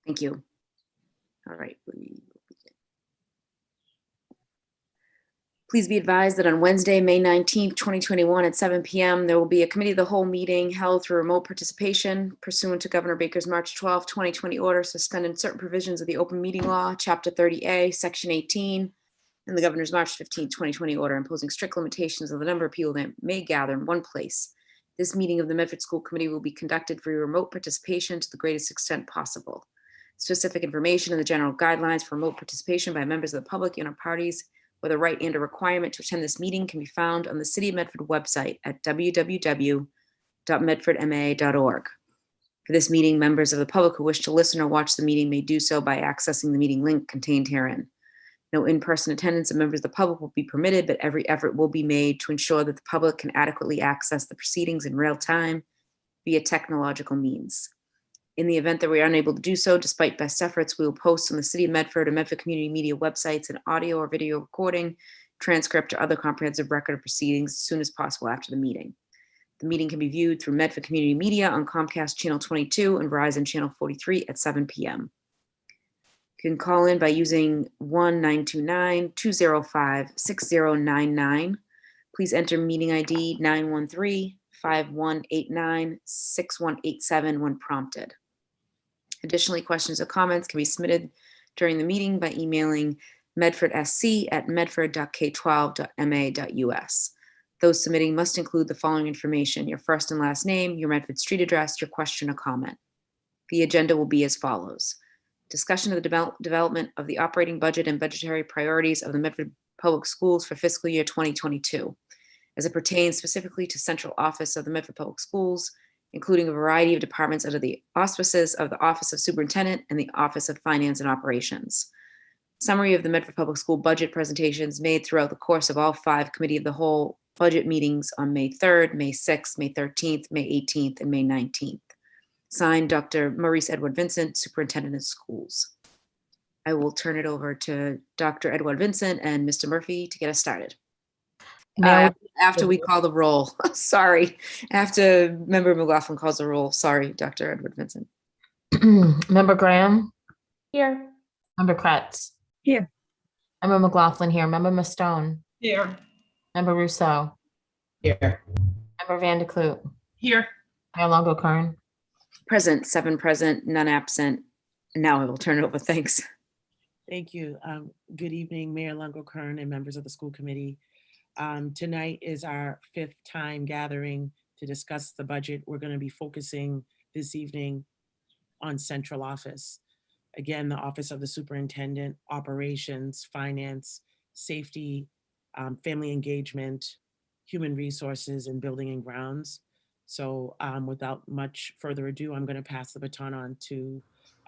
Thank you. All right. Please be advised that on Wednesday, May 19th, 2021 at 7 p.m., there will be a committee of the whole meeting held through remote participation pursuant to Governor Baker's March 12, 2020 order suspending certain provisions of the open meeting law, Chapter 30A, Section 18, and the Governor's March 15, 2020 order imposing strict limitations on the number of people that may gather in one place. This meeting of the Medford School Committee will be conducted via remote participation to the greatest extent possible. Specific information and the general guidelines for remote participation by members of the public and parties, whether right and a requirement to attend this meeting, can be found on the City of Medford website at www.medfordma.org. For this meeting, members of the public who wish to listen or watch the meeting may do so by accessing the meeting link contained herein. No in-person attendance of members of the public will be permitted, but every effort will be made to ensure that the public can adequately access the proceedings in real time via technological means. In the event that we are unable to do so, despite best efforts, we will post on the City of Medford and Medford Community Media websites an audio or video recording, transcript, or other comprehensive record of proceedings as soon as possible after the meeting. The meeting can be viewed through Medford Community Media on Comcast Channel 22 and Verizon Channel 43 at 7 p.m. You can call in by using 1-929-205-6099. Please enter meeting ID 913-5189-6187 when prompted. Additionally, questions or comments can be submitted during the meeting by emailing medfordsc@medford.k12.ma.us. Those submitting must include the following information: your first and last name, your Medford street address, your question or comment. The agenda will be as follows. Discussion of the development of the operating budget and budgetary priorities of the Medford Public Schools for fiscal year 2022, as it pertains specifically to central office of the Medford Public Schools, including a variety of departments under the auspices of the Office of Superintendent and the Office of Finance and Operations. Summary of the Medford Public School budget presentations made throughout the course of all 5 Committee of the Whole budget meetings on May 3rd, May 6th, May 13th, May 18th, and May 19th. Signed, Dr. Maurice Edward Vincent, Superintendent of Schools. I will turn it over to Dr. Edward Vincent and Mr. Murphy to get us started. After we call the roll. Sorry. After Member McLaughlin calls the roll. Sorry, Dr. Edward Vincent. Member Graham? Here. Member Kretz? Here. Member McLaughlin here. Member Mastone? Here. Member Rousseau? Here. Member Vandekloot? Here. Mayor Longo-Kern? Present, 7 present, none absent. And now I will turn it over. Thanks. Thank you. Good evening, Mayor Longo-Kern and members of the school committee. Tonight is our 5th time gathering to discuss the budget. We're going to be focusing this evening on central office. Again, the Office of the Superintendent, Operations, Finance, Safety, Family Engagement, Human Resources, and Building and Grounds. So without much further ado, I'm going to pass the baton on to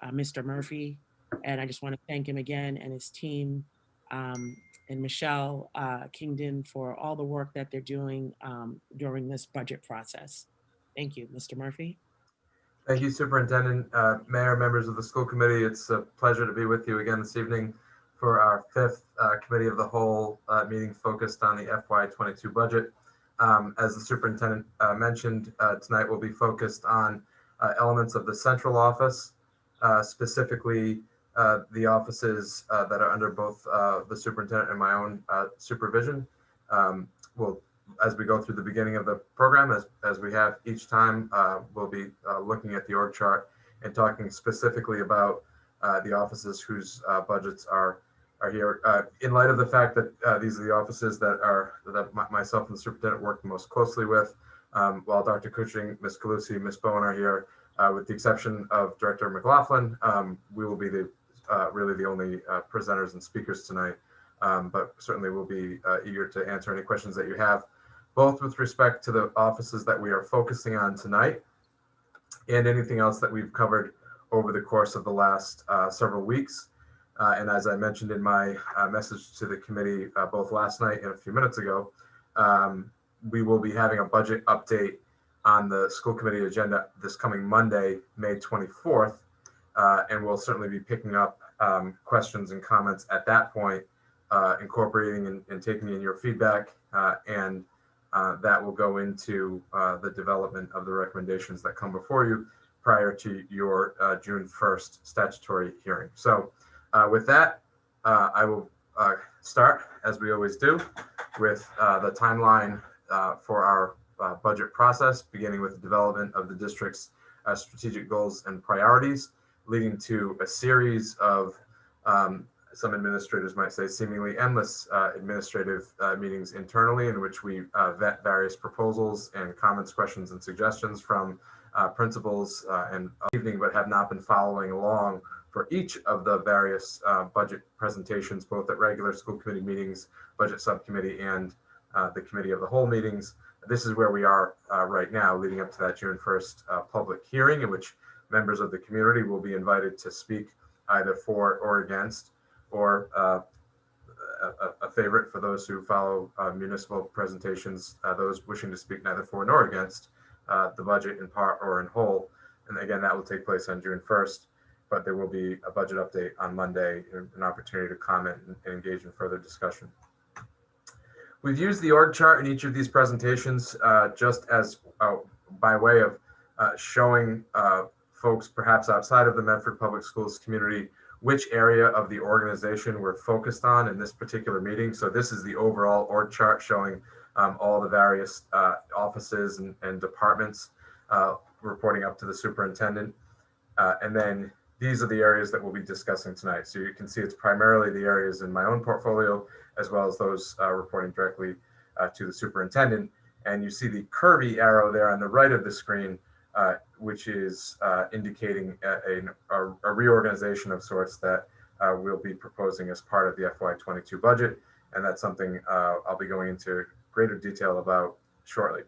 Mr. Murphy. And I just want to thank him again and his team and Michelle Kingdon for all the work that they're doing during this budget process. Thank you, Mr. Murphy. Thank you, Superintendent, Mayor, members of the school committee. It's a pleasure to be with you again this evening for our 5th Committee of the Whole meeting focused on the FY22 budget. As the superintendent mentioned, tonight we'll be focused on elements of the central office, specifically the offices that are under both the superintendent and my own supervision. As we go through the beginning of the program, as we have each time, we'll be looking at the org chart and talking specifically about the offices whose budgets are here. In light of the fact that these are the offices that myself and the superintendent work the most closely with, while Dr. Cushing, Ms. Calusi, Ms. Bowen are here, with the exception of Director McLaughlin, we will be really the only presenters and speakers tonight, but certainly we'll be eager to answer any questions that you have, both with respect to the offices that we are focusing on tonight and anything else that we've covered over the course of the last several weeks. And as I mentioned in my message to the committee both last night and a few minutes ago, we will be having a budget update on the school committee agenda this coming Monday, May 24th. And we'll certainly be picking up questions and comments at that point, incorporating and taking in your feedback, and that will go into the development of the recommendations that come before you prior to your June 1st statutory hearing. So with that, I will start, as we always do, with the timeline for our budget process, beginning with the development of the district's strategic goals and priorities, leading to a series of some administrators might say seemingly endless administrative meetings internally, in which we vet various proposals and comments, questions, and suggestions from principals and evening, but have not been following along for each of the various budget presentations, both at regular school committee meetings, budget subcommittee, and the committee of the whole meetings. This is where we are right now, leading up to that June 1st public hearing, in which members of the community will be invited to speak either for or against, or a favorite for those who follow municipal presentations, those wishing to speak neither for nor against the budget in part or in whole. And again, that will take place on June 1st, but there will be a budget update on Monday, an opportunity to comment and engage in further discussion. We've used the org chart in each of these presentations just as by way of showing folks perhaps outside of the Medford Public Schools community which area of the organization we're focused on in this particular meeting. So this is the overall org chart showing all the various offices and departments reporting up to the superintendent. And then these are the areas that we'll be discussing tonight. So you can see it's primarily the areas in my own portfolio, as well as those reporting directly to the superintendent. And you see the curvy arrow there on the right of the screen, which is indicating a reorganization of sorts that we'll be proposing as part of the FY22 budget. And that's something I'll be going into greater detail about shortly.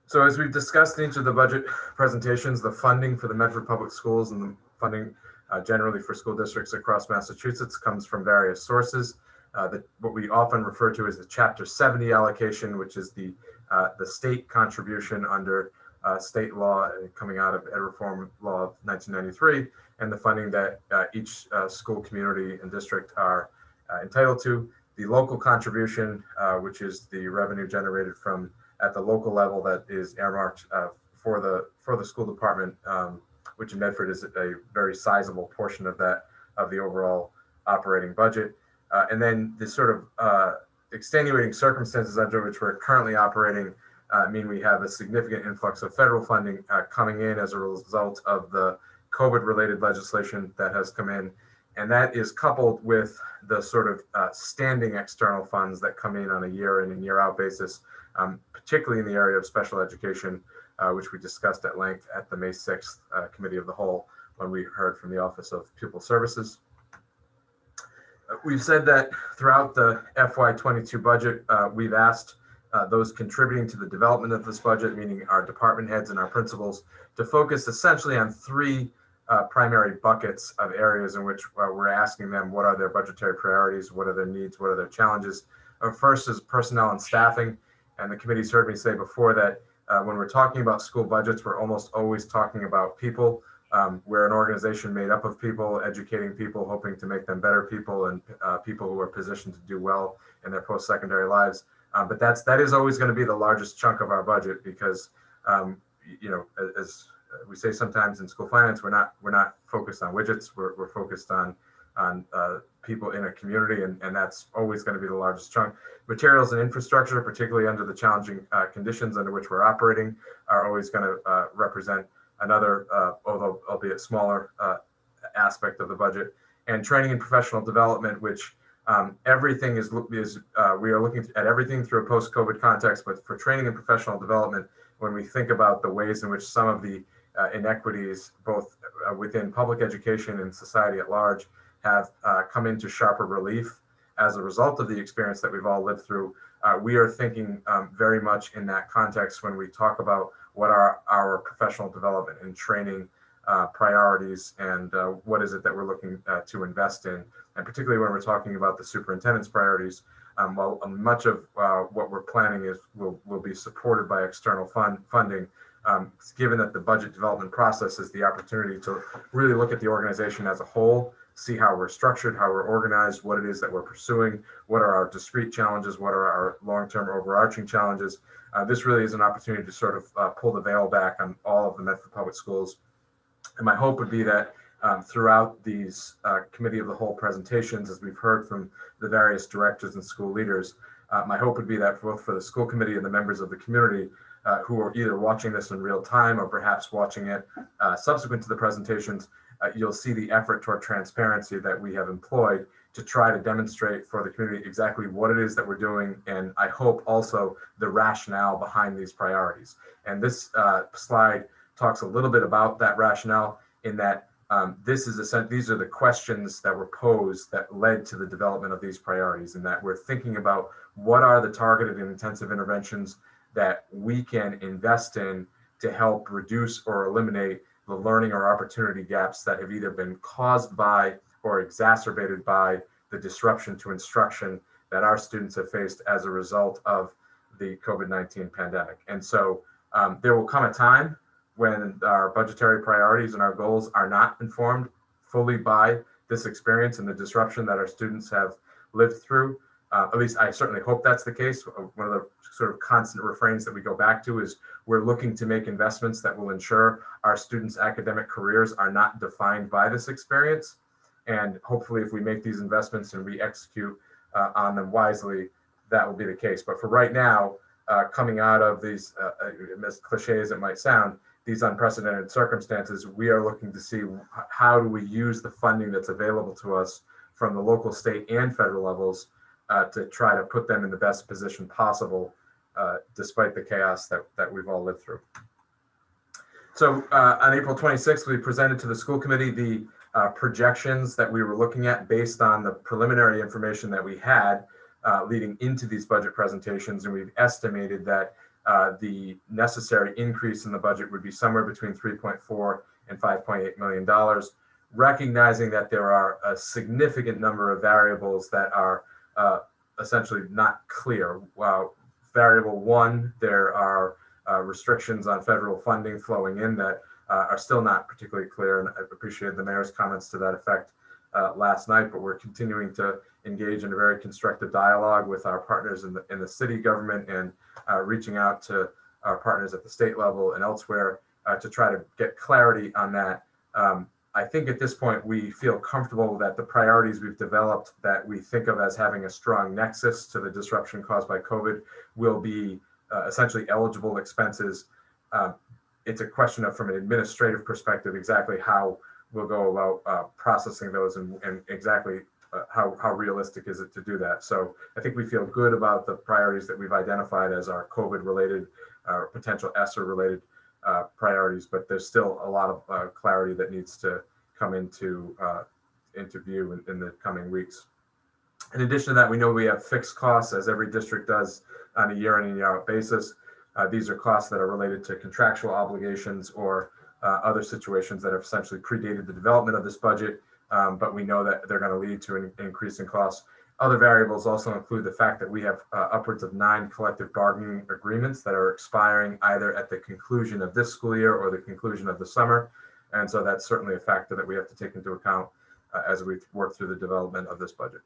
So as we've discussed in each of the budget presentations, the funding for the Medford Public Schools and the funding generally for school districts across Massachusetts comes from various sources. What we often refer to as the Chapter 70 allocation, which is the state contribution under state law coming out of Ed Reform Law of 1993, and the funding that each school community and district are entitled to. The local contribution, which is the revenue generated from at the local level that is earmarked for the school department, which in Medford is a very sizable portion of that, of the overall operating budget. And then the sort of extenuating circumstances under which we're currently operating mean we have a significant influx of federal funding coming in as a result of the COVID-related legislation that has come in. And that is coupled with the sort of standing external funds that come in on a year in and year out basis, particularly in the area of special education, which we discussed at length at the May 6th Committee of the Whole when we heard from the Office of Pupil Services. We've said that throughout the FY22 budget, we've asked those contributing to the development of this budget, meaning our department heads and our principals, to focus essentially on three primary buckets of areas in which we're asking them what are their budgetary priorities, what are their needs, what are their challenges. First is personnel and staffing. And the committee's heard me say before that when we're talking about school budgets, we're almost always talking about people. We're an organization made up of people, educating people, hoping to make them better people and people who are positioned to do well in their post-secondary lives. But that is always going to be the largest chunk of our budget because, you know, as we say sometimes in school finance, we're not focused on widgets. We're focused on people in a community, and that's always going to be the largest chunk. Materials and infrastructure, particularly under the challenging conditions under which we're operating, are always going to represent another, although albeit smaller, aspect of the budget. And training and professional development, which everything is we are looking at everything through a post-COVID context, but for training and professional development, when we think about the ways in which some of the inequities, both within public education and society at large, have come into sharper relief as a result of the experience that we've all lived through, we are thinking very much in that context when we talk about what are our professional development and training priorities and what is it that we're looking to invest in. And particularly when we're talking about the superintendent's priorities, well, much of what we're planning will be supported by external funding. given that the budget development process is the opportunity to really look at the organization as a whole, see how we're structured, how we're organized, what it is that we're pursuing, what are our discrete challenges, what are our long-term overarching challenges. This really is an opportunity to sort of pull the veil back on all of the Medford Public Schools. And my hope would be that throughout these committee of the whole presentations, as we've heard from the various directors and school leaders, my hope would be that both for the school committee and the members of the community who are either watching this in real time or perhaps watching it subsequent to the presentations, you'll see the effort toward transparency that we have employed to try to demonstrate for the community exactly what it is that we're doing, and I hope also the rationale behind these priorities. And this slide talks a little bit about that rationale in that these are the questions that were posed that led to the development of these priorities, and that we're thinking about what are the targeted and intensive interventions that we can invest in to help reduce or eliminate the learning or opportunity gaps that have either been caused by or exacerbated by the disruption to instruction that our students have faced as a result of the COVID-19 pandemic. And so there will come a time when our budgetary priorities and our goals are not informed fully by this experience and the disruption that our students have lived through. At least I certainly hope that's the case. One of the sort of constant refrains that we go back to is we're looking to make investments that will ensure our students' academic careers are not defined by this experience. And hopefully if we make these investments and we execute on them wisely, that will be the case. But for right now, coming out of these, as cliche as it might sound, these unprecedented circumstances, we are looking to see how do we use the funding that's available to us from the local, state, and federal levels to try to put them in the best position possible, despite the chaos that we've all lived through. So on April 26th, we presented to the school committee the projections that we were looking at based on the preliminary information that we had leading into these budget presentations. And we've estimated that the necessary increase in the budget would be somewhere between $3.4 and $5.8 million, recognizing that there are a significant number of variables that are essentially not clear. Variable one, there are restrictions on federal funding flowing in that are still not particularly clear, and I appreciated the mayor's comments to that effect last night, but we're continuing to engage in a very constructive dialogue with our partners in the city government and reaching out to our partners at the state level and elsewhere to try to get clarity on that. I think at this point we feel comfortable that the priorities we've developed that we think of as having a strong nexus to the disruption caused by COVID will be essentially eligible expenses. It's a question of, from an administrative perspective, exactly how we'll go about processing those and exactly how realistic is it to do that. So I think we feel good about the priorities that we've identified as our COVID-related or potential ESSER-related priorities, but there's still a lot of clarity that needs to come into view in the coming weeks. In addition to that, we know we have fixed costs, as every district does on a year in and year out basis. These are costs that are related to contractual obligations or other situations that have essentially predated the development of this budget, but we know that they're going to lead to an increase in costs. Other variables also include the fact that we have upwards of 9 collective bargaining agreements that are expiring either at the conclusion of this school year or the conclusion of the summer. And so that's certainly a factor that we have to take into account as we work through the development of this budget.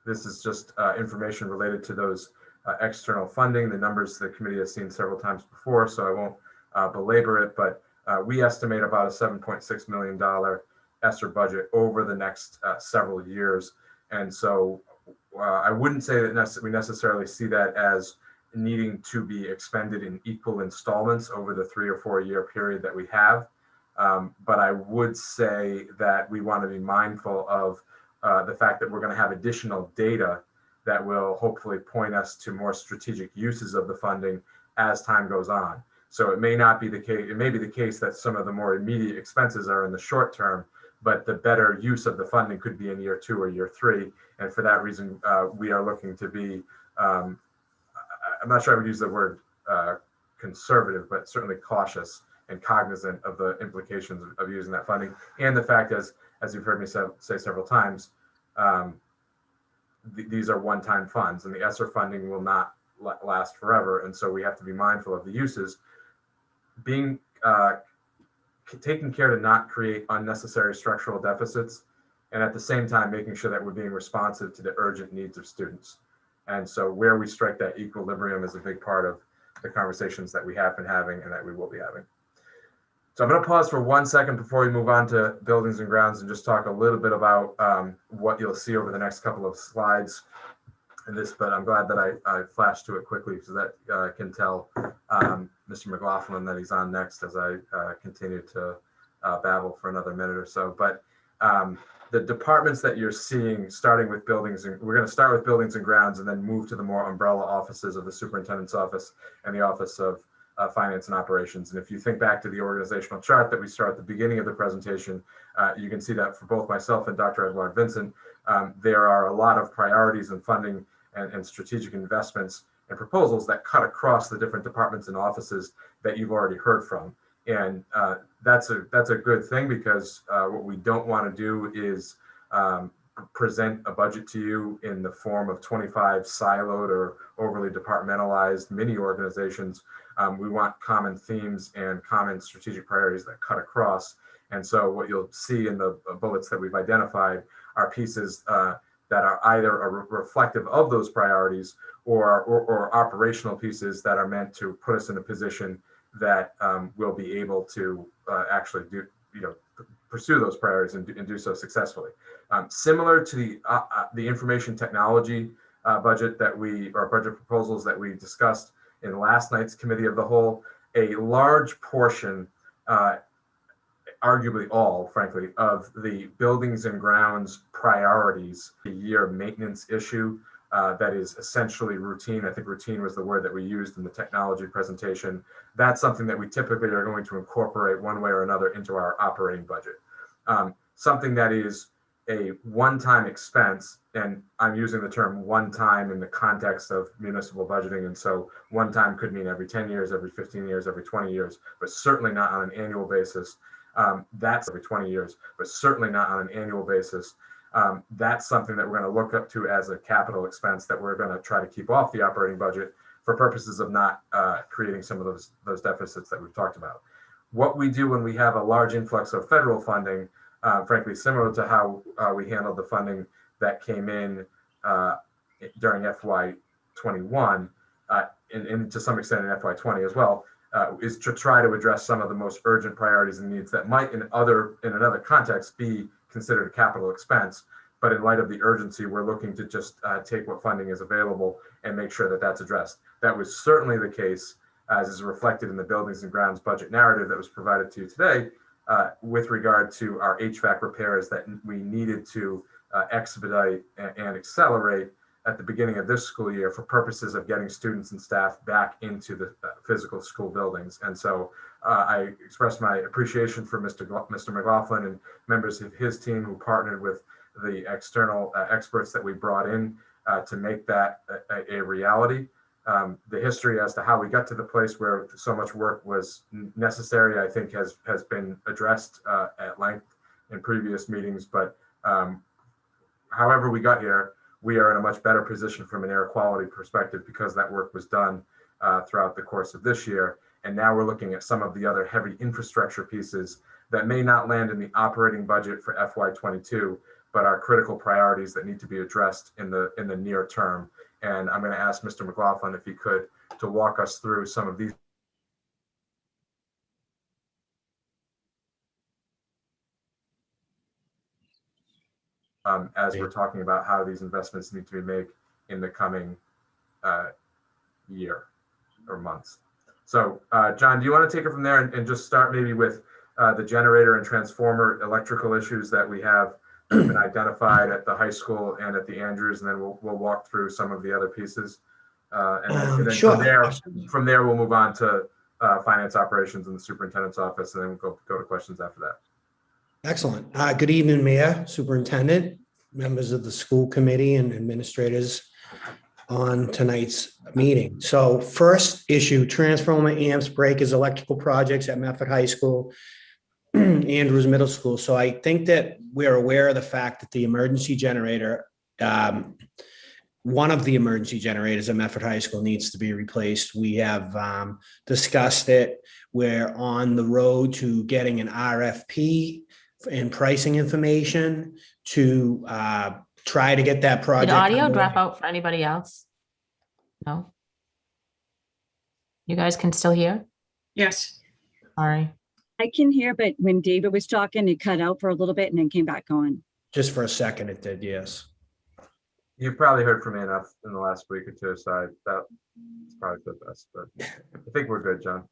This is just information related to those external funding. The numbers the committee has seen several times before, so I won't belabor it, but we estimate about a $7.6 million ESSER budget over the next several years. And so I wouldn't say that we necessarily see that as needing to be expended in equal installments over the 3 or 4 year period that we have. But I would say that we want to be mindful of the fact that we're going to have additional data that will hopefully point us to more strategic uses of the funding as time goes on. So it may not be the case, it may be the case that some of the more immediate expenses are in the short term, but the better use of the funding could be in year 2 or year 3. And for that reason, we are looking to be, I'm not sure I would use the word conservative, but certainly cautious and cognizant of the implications of using that funding. And the fact, as you've heard me say several times, these are one-time funds, and the ESSER funding will not last forever. And so we have to be mindful of the uses. Being taking care to not create unnecessary structural deficits, and at the same time making sure that we're being responsive to the urgent needs of students. And so where we strike that equilibrium is a big part of the conversations that we have been having and that we will be having. So I'm going to pause for 1 second before we move on to buildings and grounds and just talk a little bit about what you'll see over the next couple of slides in this, but I'm glad that I flashed to it quickly because that can tell Mr. McLaughlin that he's on next as I continue to babble for another minute or so. But the departments that you're seeing, starting with buildings, and we're going to start with buildings and grounds and then move to the more umbrella offices of the superintendent's office and the office of finance and operations. And if you think back to the organizational chart that we saw at the beginning of the presentation, you can see that for both myself and Dr. Edouard Vincent, there are a lot of priorities and funding and strategic investments and proposals that cut across the different departments and offices that you've already heard from. And that's a good thing, because what we don't want to do is present a budget to you in the form of 25 siloed or overly departmentalized mini organizations. We want common themes and common strategic priorities that cut across. And so what you'll see in the bullets that we've identified are pieces that are either reflective of those priorities or operational pieces that are meant to put us in a position that we'll be able to actually pursue those priorities and do so successfully. Similar to the information technology budget budget proposals that we discussed in last night's committee of the whole, a large portion, arguably all, frankly, of the buildings and grounds priorities, the year maintenance issue that is essentially routine. I think routine was the word that we used in the technology presentation. That's something that we typically are going to incorporate one way or another into our operating budget. Something that is a one-time expense, and I'm using the term one-time in the context of municipal budgeting, and so one-time could mean every 10 years, every 15 years, every 20 years, but certainly not on an annual basis. That's every 20 years, but certainly not on an annual basis. That's something that we're going to look up to as a capital expense that we're going to try to keep off the operating budget for purposes of not creating some of those deficits that we've talked about. What we do when we have a large influx of federal funding, frankly, similar to how we handled the funding that came in during FY21 and to some extent in FY20 as well, is to try to address some of the most urgent priorities and needs that might in another context be considered a capital expense. But in light of the urgency, we're looking to just take what funding is available and make sure that that's addressed. That was certainly the case, as is reflected in the buildings and grounds budget narrative that was provided to you today, with regard to our HVAC repairs that we needed to expedite and accelerate at the beginning of this school year for purposes of getting students and staff back into the physical school buildings. And so I express my appreciation for Mr. McLaughlin and members of his team who partnered with the external experts that we brought in to make that a reality. The history as to how we got to the place where so much work was necessary, I think has been addressed at length in previous meetings, but however we got here, we are in a much better position from an air quality perspective because that work was done throughout the course of this year. And now we're looking at some of the other heavy infrastructure pieces that may not land in the operating budget for FY22, but are critical priorities that need to be addressed in the near term. And I'm going to ask Mr. McLaughlin, if he could, to walk us through some of these. As we're talking about how these investments need to be made in the coming year or months. So John, do you want to take it from there and just start maybe with the generator and transformer electrical issues that we have been identified at the high school and at the Andrews, and then we'll walk through some of the other pieces. And then Sure. from there, we'll move on to finance operations in the superintendent's office, and then we'll go to questions after that. Excellent. Good evening, Mayor, Superintendent, members of the school committee and administrators on tonight's meeting. So first issue, transformer amps, breakers, electrical projects at Medford High School, Andrews Middle School. So I think that we're aware of the fact that the emergency generator one of the emergency generators at Medford High School needs to be replaced. We have discussed it. We're on the road to getting an RFP and pricing information to try to get that Did project. audio underway. drop out for anybody else? No? You guys can still hear? Yes. Sorry. I can hear, but when David was talking, it cut out for a little bit and then came back on. Just for a second, it did, yes. You probably heard from me enough in the last week or two, so that's probably the best, but I think we're good, John.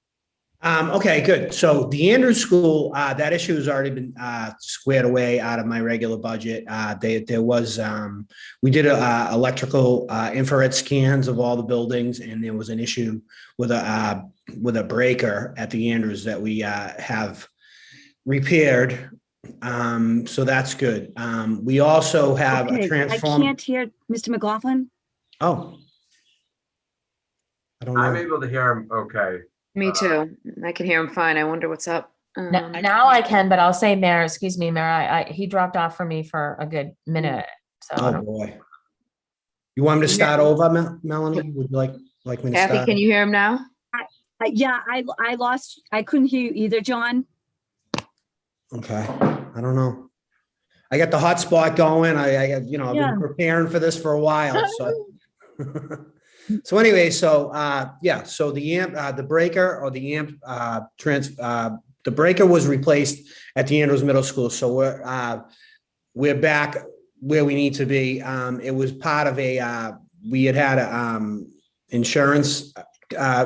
Okay, good. So the Andrews School, that issue has already been squared away out of my regular budget. We did electrical infrared scans of all the buildings, and there was an issue with a breaker at the Andrews that we have repaired. So that's good. We also have a Okay, I transformer. can't hear Mr. McLaughlin. Oh. I don't I'm know. able to hear him okay. Me too. I can hear him fine. I wonder what's up. Now I can, but I'll say Mayor, excuse me, Mayor, he dropped off for me for a good minute. So I Oh, don't- boy. You want me to start over, Melanie? Would you like me to Kathy, start? can you hear him now? Yeah, I couldn't hear you either, John. Okay, I don't know. I got the hotspot going. I got, I've Yeah. been preparing for this for a while, so. So anyway, so the amp, the breaker or the amp, the breaker was replaced at the Andrews Middle School, so we're back where we need to be. It was part of we had a insurance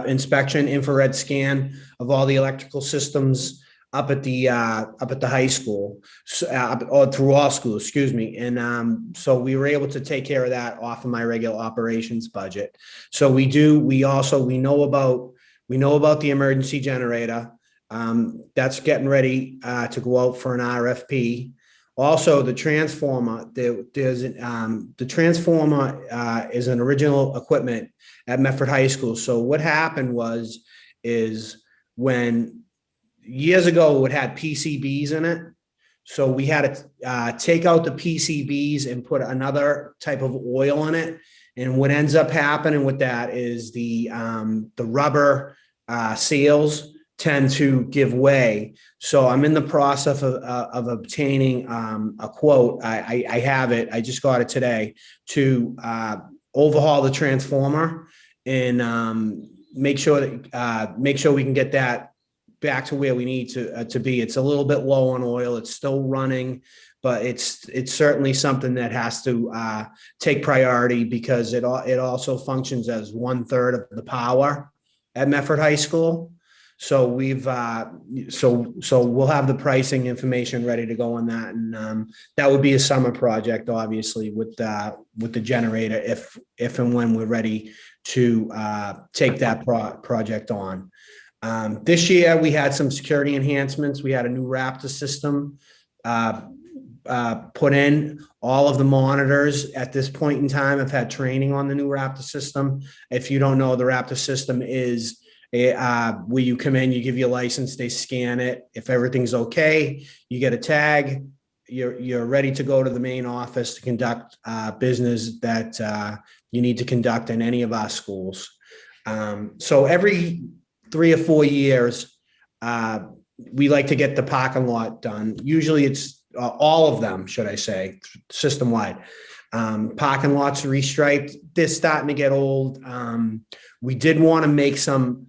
inspection, infrared scan of all the electrical systems up at the high school, or through all schools, excuse me. And so we were able to take care of that off of my regular operations budget. So we know about the emergency generator. That's getting ready to go out for an RFP. Also, the transformer, the transformer is an original equipment at Medford High School. So what happened is when years ago it had PCBs in it. So we had to take out the PCBs and put another type of oil in it. And what ends up happening with that is the rubber seals tend to give way. So I'm in the process of obtaining a quote. I have it. I just got it today to overhaul the transformer and make sure we can get that back to where we need to be. It's a little bit low on oil. It's still running, but it's certainly something that has to take priority because it also functions as 1/3 of the power at Medford High School. So we've so we'll have the pricing information ready to go on that, and that would be a summer project, obviously, with the generator if and when we're ready to take that project on. This year we had some security enhancements. We had a new Raptor system put in. All of the monitors at this point in time have had training on the new Raptor system. If you don't know, the Raptor system is where you come in, you give your license, they scan it. If everything's okay, you get a tag. You're ready to go to the main office to conduct business that you need to conduct in any of our schools. So every 3 or 4 years, we like to get the parking lot done. Usually it's all of them, should I say, system-wide. Parking lots restriped. They're starting to get old. We did want to make some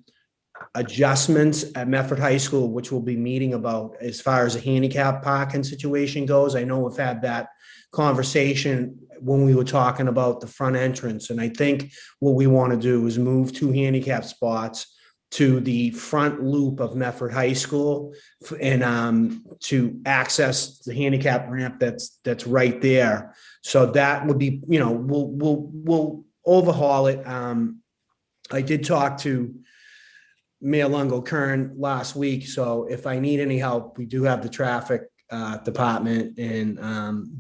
adjustments at Medford High School, which we'll be meeting about as far as a handicap parking situation goes. I know we've had that conversation when we were talking about the front entrance. And I think what we want to do is move 2 handicap spots to the front loop of Medford High School and to access the handicap ramp that's right there. So that would be, we'll overhaul it. I did talk to Mayor Lungo-Kern last week. So if I need any help, we do have the traffic department and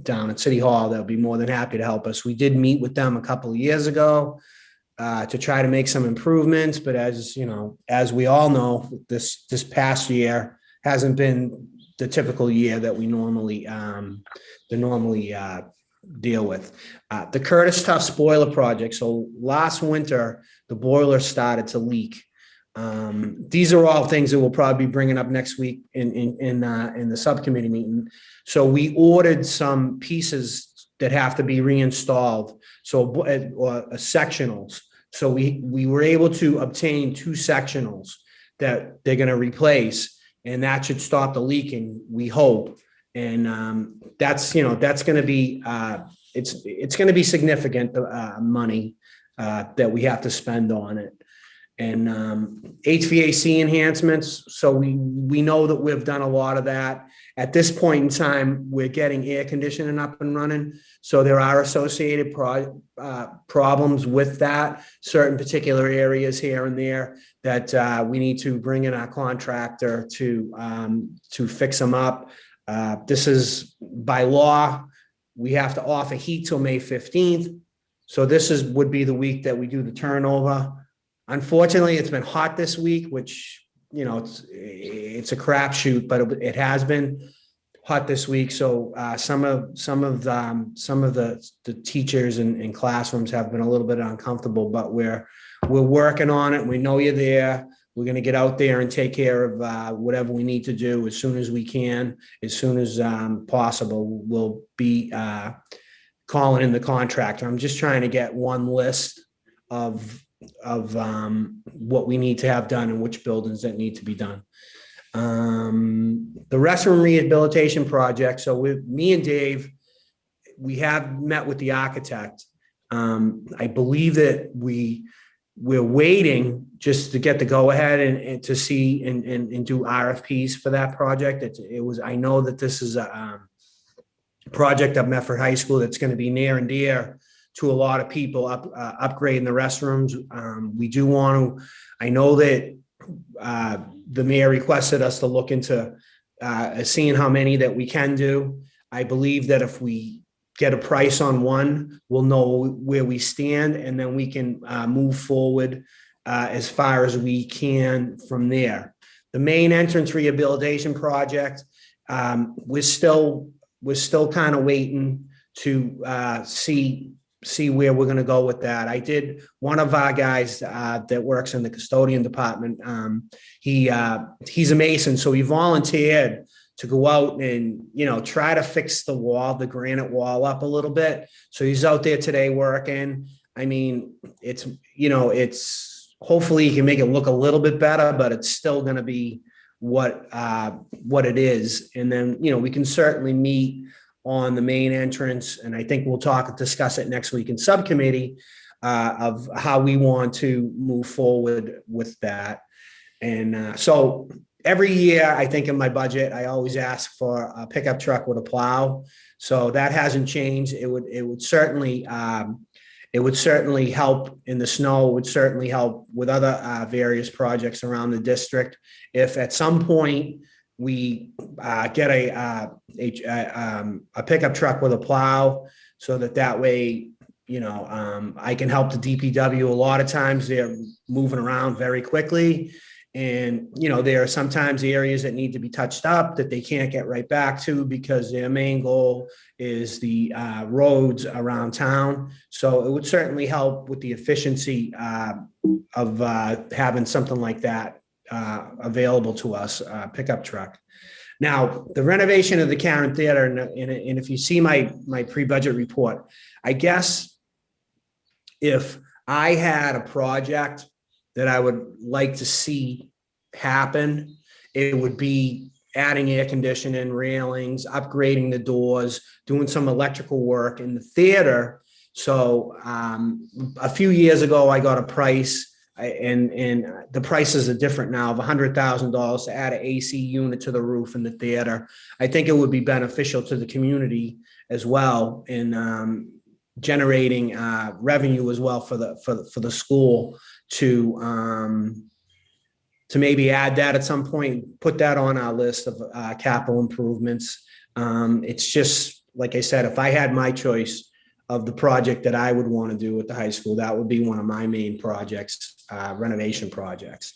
down at City Hall. They'll be more than happy to help us. We did meet with them a couple of years ago to try to make some improvements. But as we all know, this past year hasn't been the typical year that we normally deal with. The Curtis Tufts boiler project. So last winter, the boiler started to leak. These are all things that we'll probably be bringing up next week in the subcommittee meeting. So we ordered some pieces that have to be reinstalled. So sectionals. So we were able to obtain 2 sectionals that they're going to replace, and that should stop the leaking, we hope. And that's going to be it's going to be significant money that we have to spend on it. And HVAC enhancements. So we know that we've done a lot of that. At this point in time, we're getting air conditioning up and running. So there are associated problems with that, certain particular areas here and there that we need to bring in our contractor to fix them up. This is by law. We have to offer heat till May 15th. So this would be the week that we do the turnover. Unfortunately, it's been hot this week, which, it's a crapshoot, but it has been hot this week. So some of the teachers in classrooms have been a little bit uncomfortable, but we're working on it. We know you're there. We're going to get out there and take care of whatever we need to do as soon as we can, as soon as possible. We'll be calling in the contractor. I'm just trying to get one list of what we need to have done and which buildings that need to be done. The restroom rehabilitation project. So with me and Dave, we have met with the architect. I believe that we're waiting just to get the go ahead and to see and do RFPs for that project. I know that this is a project at Medford High School that's going to be near and dear to a lot of people, upgrading the restrooms. We do want to, I know that the mayor requested us to look into seeing how many that we can do. I believe that if we get a price on one, we'll know where we stand, and then we can move forward as far as we can from there. The main entrance rehabilitation project, we're still kind of waiting to see where we're going to go with that. One of our guys that works in the custodian department, he's a mason, so he volunteered to go out and, try to fix the granite wall up a little bit. So he's out there today working. I mean, it's hopefully he can make it look a little bit better, but it's still going to be what it is. And then, we can certainly meet on the main entrance. And I think we'll discuss it next week in subcommittee of how we want to move forward with that. And so every year, I think in my budget, I always ask for a pickup truck with a plow. So that hasn't changed. It would certainly help in the snow. It would certainly help with other various projects around the district. If at some point we get a pickup truck with a plow, so that way, I can help the DPW. A lot of times they're moving around very quickly. And, there are sometimes areas that need to be touched up that they can't get right back to because their main goal is the roads around town. So it would certainly help with the efficiency of having something like that available to us, pickup truck. Now, the renovation of the Karen Theater, and if you see my pre-budget report, I guess if I had a project that I would like to see happen, it would be adding air conditioning, railings, upgrading the doors, doing some electrical work in the theater. So a few years ago, I got a price, and the prices are different now, of $100,000 to add an AC unit to the roof in the theater. I think it would be beneficial to the community as well in generating revenue as well for the school to maybe add that at some point, put that on our list of capital improvements. It's just, like I said, if I had my choice of the project that I would want to do at the high school, that would be one of my main projects, renovation projects.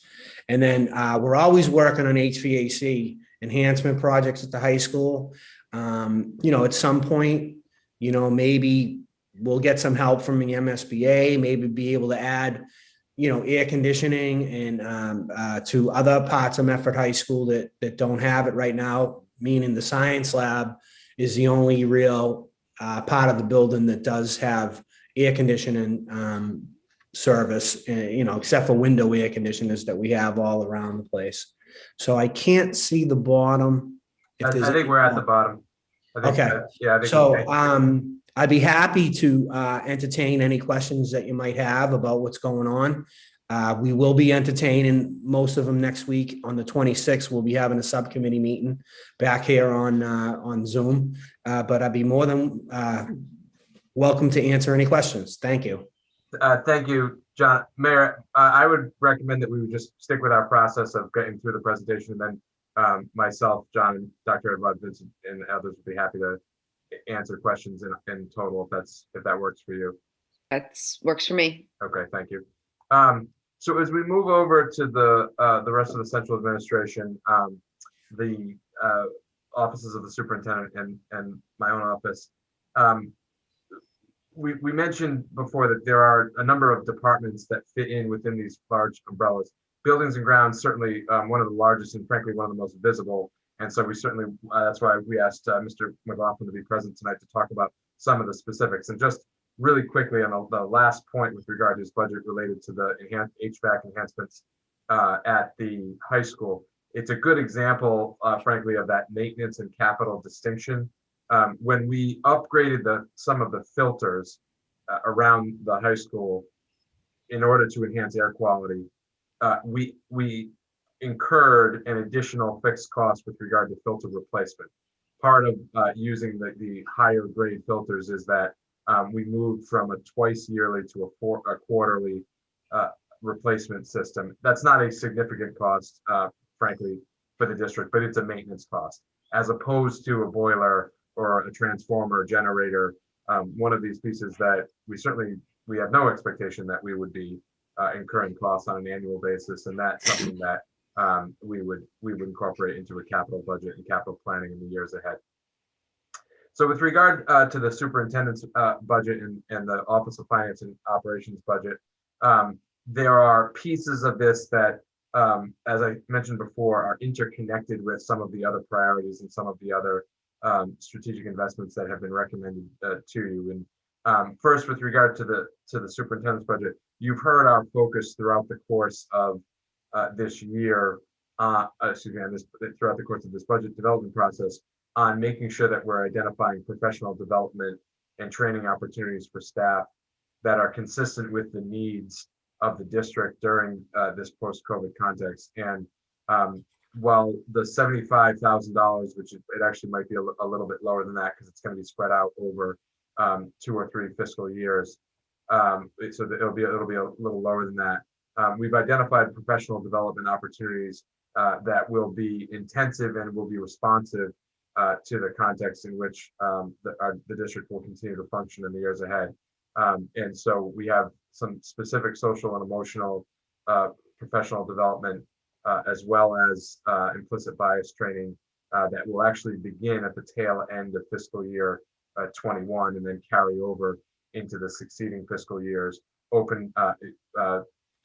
And then we're always working on HVAC enhancement projects at the high school. At some point, maybe we'll get some help from the MSBA, maybe be able to add, air conditioning and to other parts of Medford High School that don't have it right now, meaning the science lab is the only real part of the building that does have air conditioning service, except for window air conditioners that we have all around the place. So I can't see the bottom. I think we're at the bottom. I think, Okay. yeah. I think So I'd be happy to entertain any questions that you might have about what's going on. We will be entertaining most of them next week. On the 26th, we'll be having a subcommittee meeting back here on Zoom. But I'd be more than welcome to answer any questions. Thank you. Thank you, John. Mayor, I would recommend that we would just stick with our process of getting through the presentation, and then myself, John, and Dr. Edward Vincent, and others would be happy to answer questions in total if that works for you. Works for me. Okay, thank you. So as we move over to the rest of the central administration, the offices of the superintendent and my own office, we mentioned before that there are a number of departments that fit in within these large umbrellas. Buildings and grounds, certainly one of the largest and frankly one of the most visible. And so we certainly, that's why we asked Mr. McLaughlin to be present tonight to talk about some of the specifics. And just really quickly on the last point with regard to his budget related to the HVAC enhancements at the high school, it's a good example, frankly, of that maintenance and capital distinction. When we upgraded some of the filters around the high school in order to enhance air quality, we incurred an additional fixed cost with regard to filter replacement. Part of using the higher grade filters is that we moved from a twice yearly to a quarterly replacement system. That's not a significant cost, frankly, for the district, but it's a maintenance cost, as opposed to a boiler or a transformer or generator. One of these pieces that we have no expectation that we would be incurring costs on an annual basis, and that's something that we would incorporate into a capital budget and capital planning in the years ahead. So with regard to the superintendent's budget and the Office of Finance and Operations budget, there are pieces of this that, as I mentioned before, are interconnected with some of the other priorities and some of the other strategic investments that have been recommended to you. And first, with regard to the superintendent's budget, you've heard our focus throughout the course of this year, throughout the course of this budget development process, on making sure that we're identifying professional development and training opportunities for staff that are consistent with the needs of the district during this post-COVID context. And while the $75,000, which it actually might be a little bit lower than that because it's going to be spread out over 2 or 3 fiscal years, so that it'll be a little lower than that. We've identified professional development opportunities that will be intensive and will be responsive to the context in which the district will continue to function in the years ahead. And so we have some specific social and emotional professional development, as well as implicit bias training that will actually begin at the tail end of fiscal year 21 and then carry over into the succeeding fiscal years, open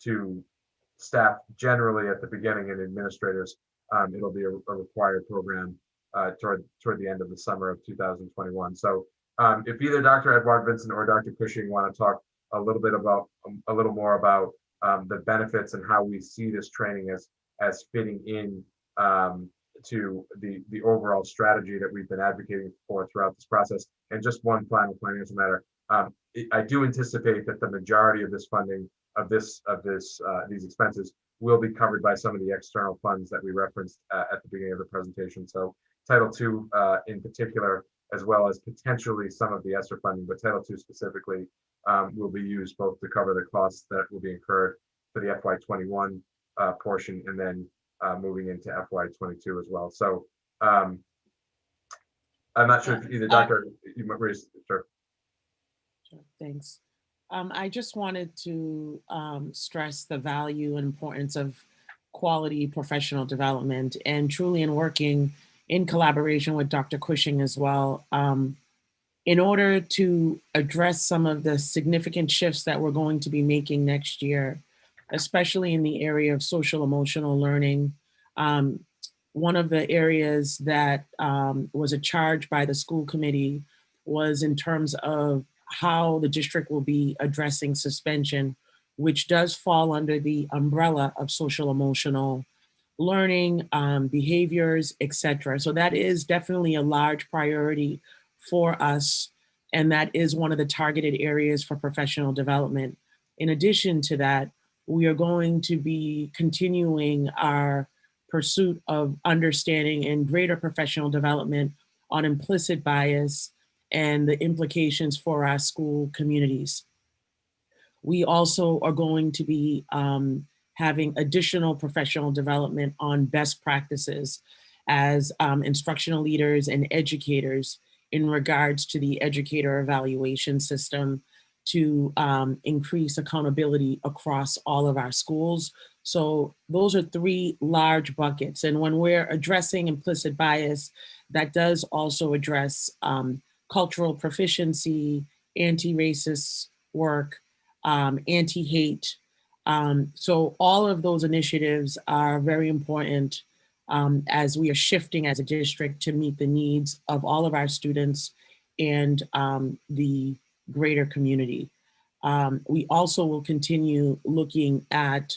to staff generally at the beginning and administrators. It'll be a required program toward the end of the summer of 2021. So if either Dr. Edward Vincent or Dr. Cushing want to talk a little more about the benefits and how we see this training as fitting in to the overall strategy that we've been advocating for throughout this process. And just one final financial matter. I do anticipate that the majority of this funding of these expenses will be covered by some of the external funds that we referenced at the beginning of the presentation. So Title II in particular, as well as potentially some of the ESSER funding, but Title II specifically will be used both to cover the costs that will be incurred for the FY21 portion and then moving into FY22 as well. So I'm not sure if either Dr. you might raise, sure. Sure, thanks. I just wanted to stress the value and importance of quality professional development, and truly in working in collaboration with Dr. Cushing as well. In order to address some of the significant shifts that we're going to be making next year, especially in the area of social emotional learning, one of the areas that was a charge by the school committee was in terms of how the district will be addressing suspension, which does fall under the umbrella of social emotional learning, behaviors, etc. So that is definitely a large priority for us. And that is one of the targeted areas for professional development. In addition to that, we are going to be continuing our pursuit of understanding and greater professional development on implicit bias and the implications for our school communities. We also are going to be having additional professional development on best practices as instructional leaders and educators in regards to the educator evaluation system to increase accountability across all of our schools. So those are three large buckets. And when we're addressing implicit bias, that does also address cultural proficiency, anti-racist work, anti-hate. So all of those initiatives are very important as we are shifting as a district to meet the needs of all of our students and the greater community. We also will continue looking at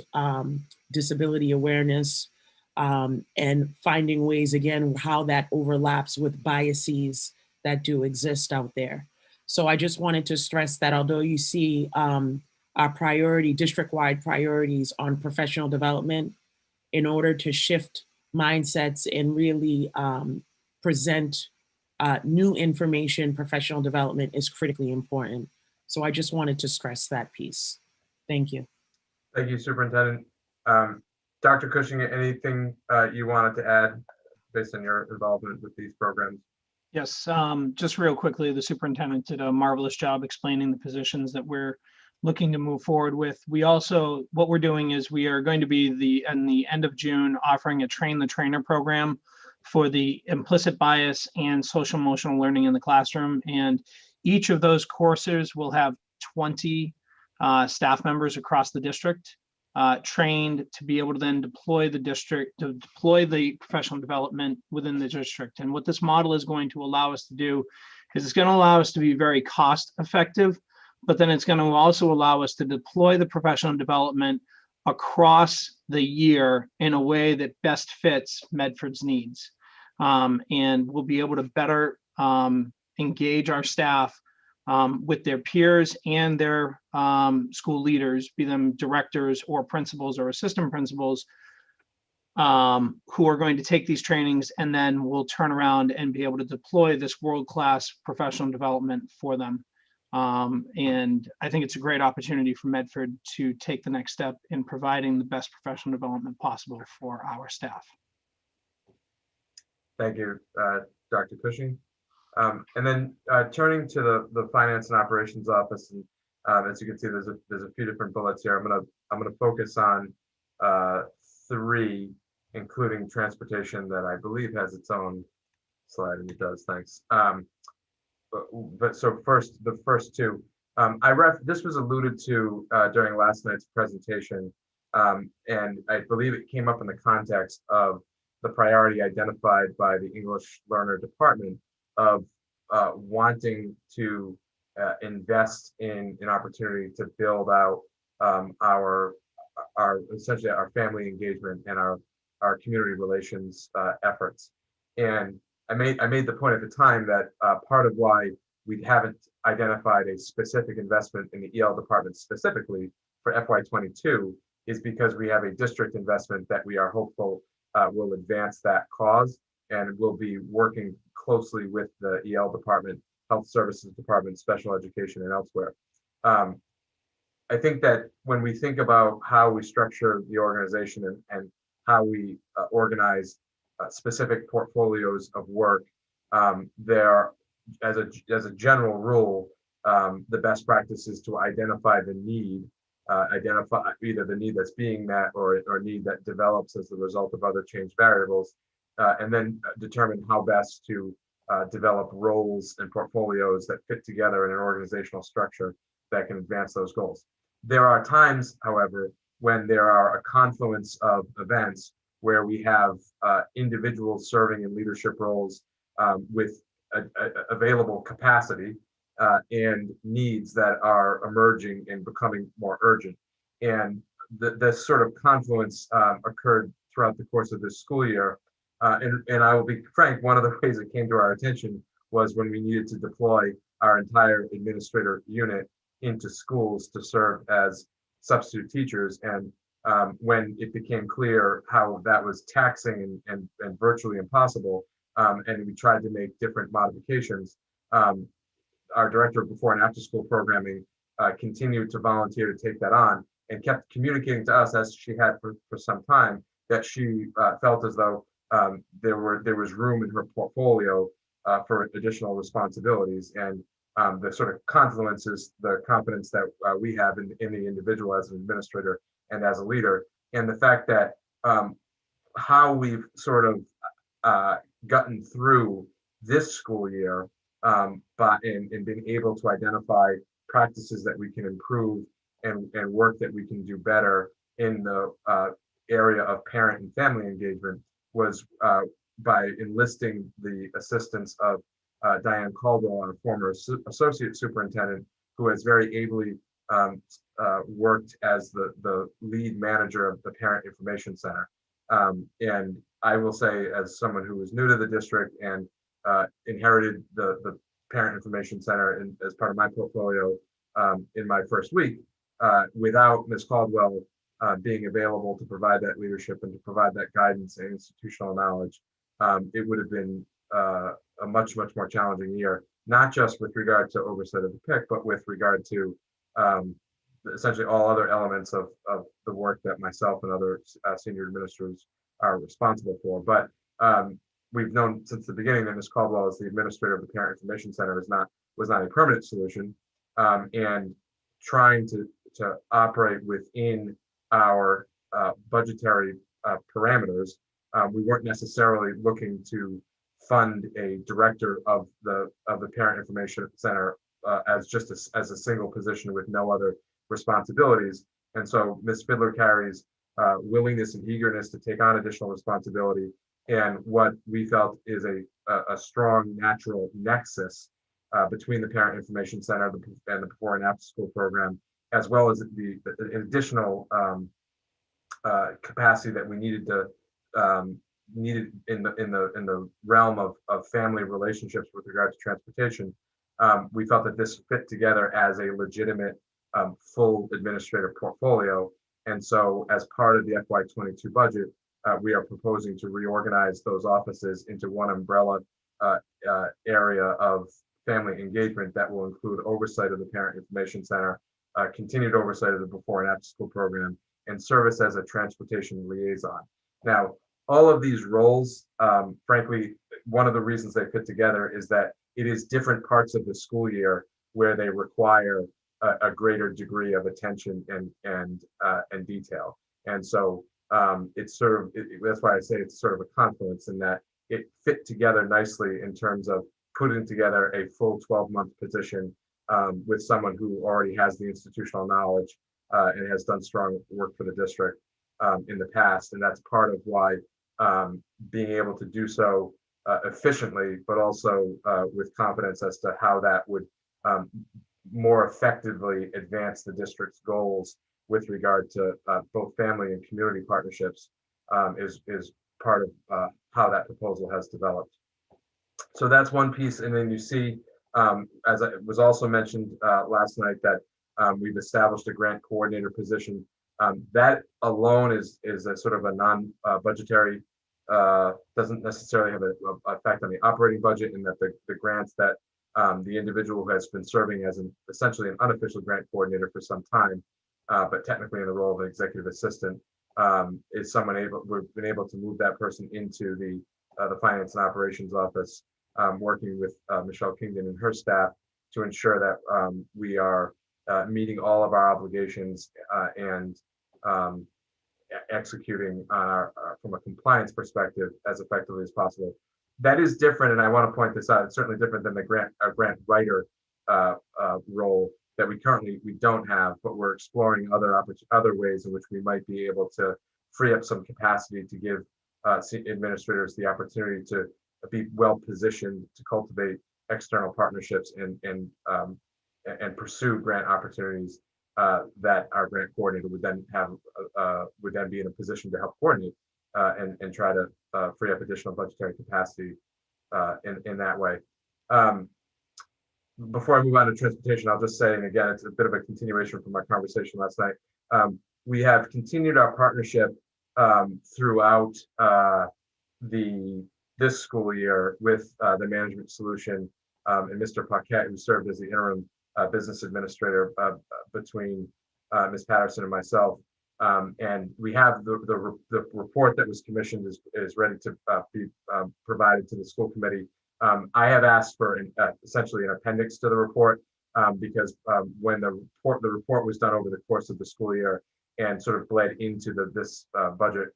disability awareness and finding ways, again, how that overlaps with biases that do exist out there. So I just wanted to stress that although you see our priority, district-wide priorities on professional development, in order to shift mindsets and really present new information, professional development is critically important. So I just wanted to stress that piece. Thank you. Thank you, Superintendent. Dr. Cushing, anything you wanted to add based on your involvement with these programs? Yes, just real quickly, the superintendent did a marvelous job explaining the positions that we're looking to move forward with. We also, what we're doing is we are going to be in the end of June offering a train the trainer program for the implicit bias and social emotional learning in the classroom. And each of those courses will have 20 staff members across the district trained to be able to then deploy the professional development within the district. And what this model is going to allow us to do is it's going to allow us to be very cost effective, but then it's going to also allow us to deploy the professional development across the year in a way that best fits Medford's needs. And we'll be able to better engage our staff with their peers and their school leaders, be them directors or principals or assistant principals, who are going to take these trainings and then will turn around and be able to deploy this world-class professional development for them. And I think it's a great opportunity for Medford to take the next step in providing the best professional development possible for our staff. Thank you, Dr. Cushing. And then turning to the Finance and Operations Office, and as you can see, there's a few different bullets here. I'm gonna focus on 3, including transportation, that I believe has its own slide, and it does. Thanks. But so first, the first 2, this was alluded to during last night's presentation, and I believe it came up in the context of the priority identified by the English Learner Department of wanting to invest in an opportunity to build out our essentially our family engagement and our community relations efforts. And I made the point at the time that part of why we haven't identified a specific investment in the EL department specifically for FY22 is because we have a district investment that we are hopeful will advance that cause, and we'll be working closely with the EL department, health services department, special education, and elsewhere. I think that when we think about how we structure the organization and how we organize specific portfolios of work, there, as a general rule, the best practice is to identify the need, identify either the need that's being met or need that develops as a result of other change variables, and then determine how best to develop roles and portfolios that fit together in an organizational structure that can advance those goals. There are times, however, when there are a confluence of events where we have individuals serving in leadership roles with available capacity and needs that are emerging and becoming more urgent. And this sort of confluence occurred throughout the course of this school year. And I will be frank, one of the ways it came to our attention was when we needed to deploy our entire administrator unit into schools to serve as substitute teachers. And when it became clear how that was taxing and virtually impossible, and we tried to make different modifications, our director of before and after school programming continued to volunteer to take that on and kept communicating to us, as she had for some time, that she felt as though there was room in her portfolio for additional responsibilities. And the sort of confluences, the confidence that we have in the individual as an administrator and as a leader, and the fact that how we've sort of gotten through this school year but in being able to identify practices that we can improve and work that we can do better in the area of parent and family engagement was by enlisting the assistance of Diane Caldwell, our former associate superintendent, who has very ably worked as the lead manager of the Parent Information Center. And I will say, as someone who was new to the district and inherited the Parent Information Center as part of my portfolio in my first week, without Ms. Caldwell being available to provide that leadership and to provide that guidance and institutional knowledge, it would have been a much more challenging year, not just with regard to oversight of the PIC, but with regard to essentially all other elements of the work that myself and other senior administrators are responsible for. But we've known since the beginning that Ms. Caldwell, as the administrator of the Parent Information Center, was not a permanent solution, and trying to operate within our budgetary parameters. We weren't necessarily looking to fund a director of the Parent Information Center as a single position with no other responsibilities. And so Ms. Fiddler carries willingness and eagerness to take on additional responsibility, and what we felt is a strong natural nexus between the Parent Information Center and the before and after school program, as well as the additional capacity that we needed in the realm of family relationships with regard to transportation. We felt that this fit together as a legitimate full administrative portfolio. And so as part of the FY22 budget, we are proposing to reorganize those offices into one umbrella area of family engagement that will include oversight of the Parent Information Center, continued oversight of the before and after school program, and service as a transportation liaison. Now, all of these roles, frankly, one of the reasons they fit together is that it is different parts of the school year where they require a greater degree of attention and detail. And so it's sort of, that's why I say it's sort of a confluence in that it fit together nicely in terms of putting together a full 12-month position with someone who already has the institutional knowledge and has done strong work for the district in the past. And that's part of why being able to do so efficiently, but also with confidence as to how that would more effectively advance the district's goals with regard to both family and community partnerships is part of how that proposal has developed. So that's one piece. And then you see, as it was also mentioned last night, that we've established a grant coordinator position. That alone is a sort of a non-budgetary, doesn't necessarily have an effect on the operating budget, in that the grants that the individual who has been serving as essentially an unofficial grant coordinator for some time, but technically in the role of an executive assistant, is someone we've been able to move that person into the finance and operations office, working with Michelle Kingdon and her staff to ensure that we are meeting all of our obligations and executing on from a compliance perspective as effectively as possible. That is different, and I want to point this out. It's certainly different than the grant writer role that we don't have, but we're exploring other ways in which we might be able to free up some capacity to give administrators the opportunity to be well positioned to cultivate external partnerships and pursue grant opportunities that our grant coordinator would then be in a position to help coordinate and try to free up additional budgetary capacity in that way. Before I move on to transportation, I'll just say, and again, it's a bit of a continuation from our conversation last night. We have continued our partnership throughout this school year with the management solution and Mr. Paquette, who served as the interim business administrator between Ms. Patterson and myself. And we have the report that was commissioned is ready to be provided to the school committee. I have asked for essentially an appendix to the report because when the report was done over the course of the school year and sort of bled into this budget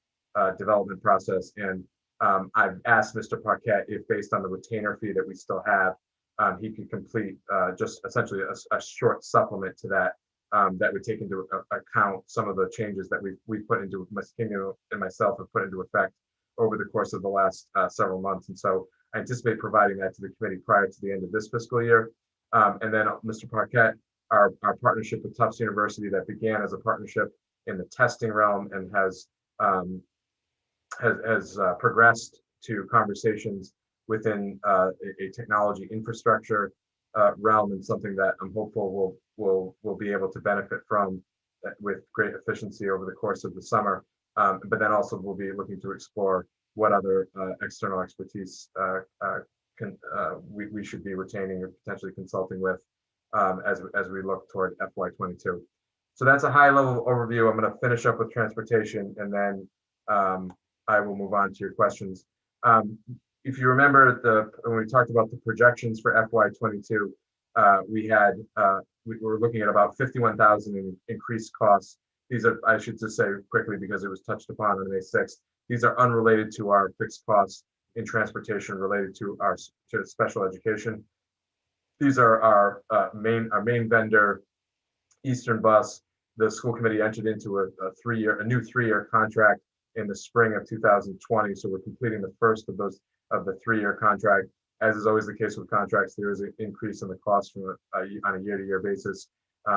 development process. And I've asked Mr. Paquette if, based on the retainer fee that we still have, he could complete just essentially a short supplement to that that would take into account some of the changes that we put into, Ms. King and myself have put into effect over the course of the last several months. And so I anticipate providing that to the committee prior to the end of this fiscal year. And then Mr. Paquette, our partnership with Tufts University that began as a partnership in the testing realm and has progressed to conversations within a technology infrastructure realm, and something that I'm hopeful will be able to benefit from with great efficiency over the course of the summer. But then also we'll be looking to explore what other external expertise we should be retaining or potentially consulting with as we look toward FY22. So that's a high level overview. I'm going to finish up with transportation, and then I will move on to your questions. If you remember when we talked about the projections for FY22, we were looking at about 51,000 in increased costs. These are, I should just say quickly because it was touched upon on May 6th. These are unrelated to our fixed costs in transportation related to special education. These are our main vendor, Eastern Bus. The school committee entered into a new three-year contract in the spring of 2020. So we're completing the first of the three-year contract. As is always the case with contracts, there is an increase in the cost on a year-to-year basis.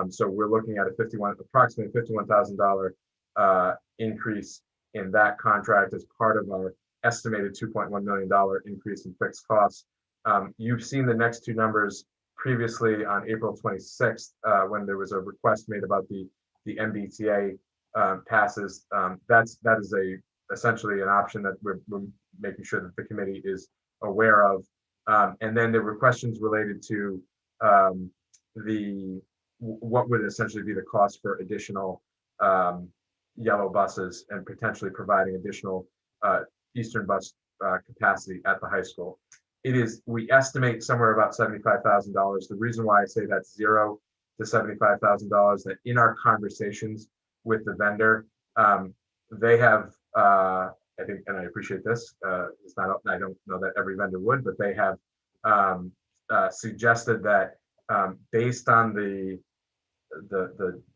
So we're looking at approximately $51,000 increase in that contract as part of our estimated $2.1 million increase in fixed costs. You've seen the next two numbers previously on April 26th when there was a request made about the MBTA passes. That is essentially an option that we're making sure that the committee is aware of. And then there were questions related to what would essentially be the cost for additional yellow buses and potentially providing additional Eastern Bus capacity at the high school. We estimate somewhere about $75,000. The reason why I say that's $0 to $75,000, that in our conversations with the vendor, they have, I think, and I appreciate this, I don't know that every vendor would, but they have suggested that based on the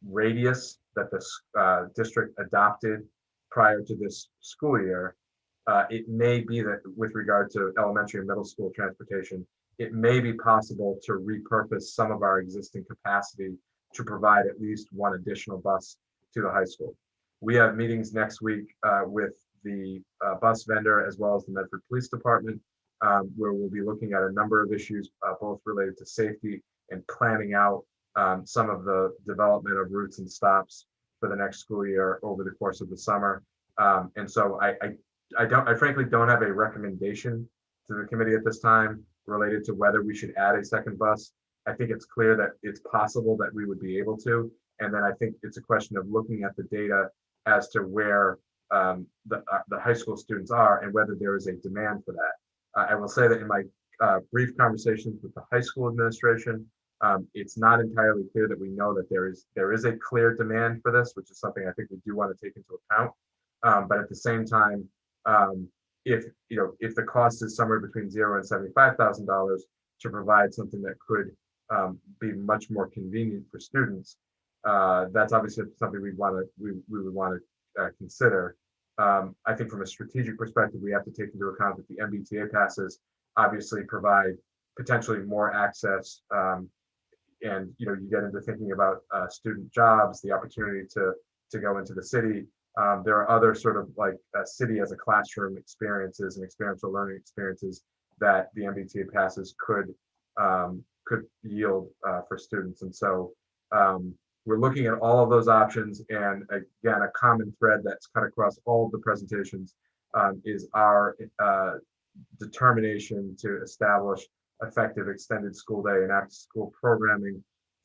radius that the district adopted prior to this school year, it may be that with regard to elementary and middle school transportation, it may be possible to repurpose some of our existing capacity to provide at least one additional bus to the high school. We have meetings next week with the bus vendor as well as the Medford Police Department, where we'll be looking at a number of issues, both related to safety and planning out some of the development of routes and stops for the next school year over the course of the summer. And so I frankly don't have a recommendation to the committee at this time related to whether we should add a second bus. I think it's clear that it's possible that we would be able to. And then I think it's a question of looking at the data as to where the high school students are and whether there is a demand for that. I will say that in my brief conversations with the high school administration, it's not entirely clear that we know that there is a clear demand for this, which is something I think we do want to take into account. But at the same time, if the cost is somewhere between $0 and $75,000 to provide something that could be much more convenient for students, that's obviously something we would want to consider. I think from a strategic perspective, we have to take into account that the MBTA passes obviously provide potentially more access, and you get into thinking about student jobs, the opportunity to go into the city. There are other sort of like city as a classroom experiences and experiential learning experiences that the MBTA passes could yield for students. And so we're looking at all of those options. And again, a common thread that's cut across all of the presentations is our determination to establish effective extended school day and after school programming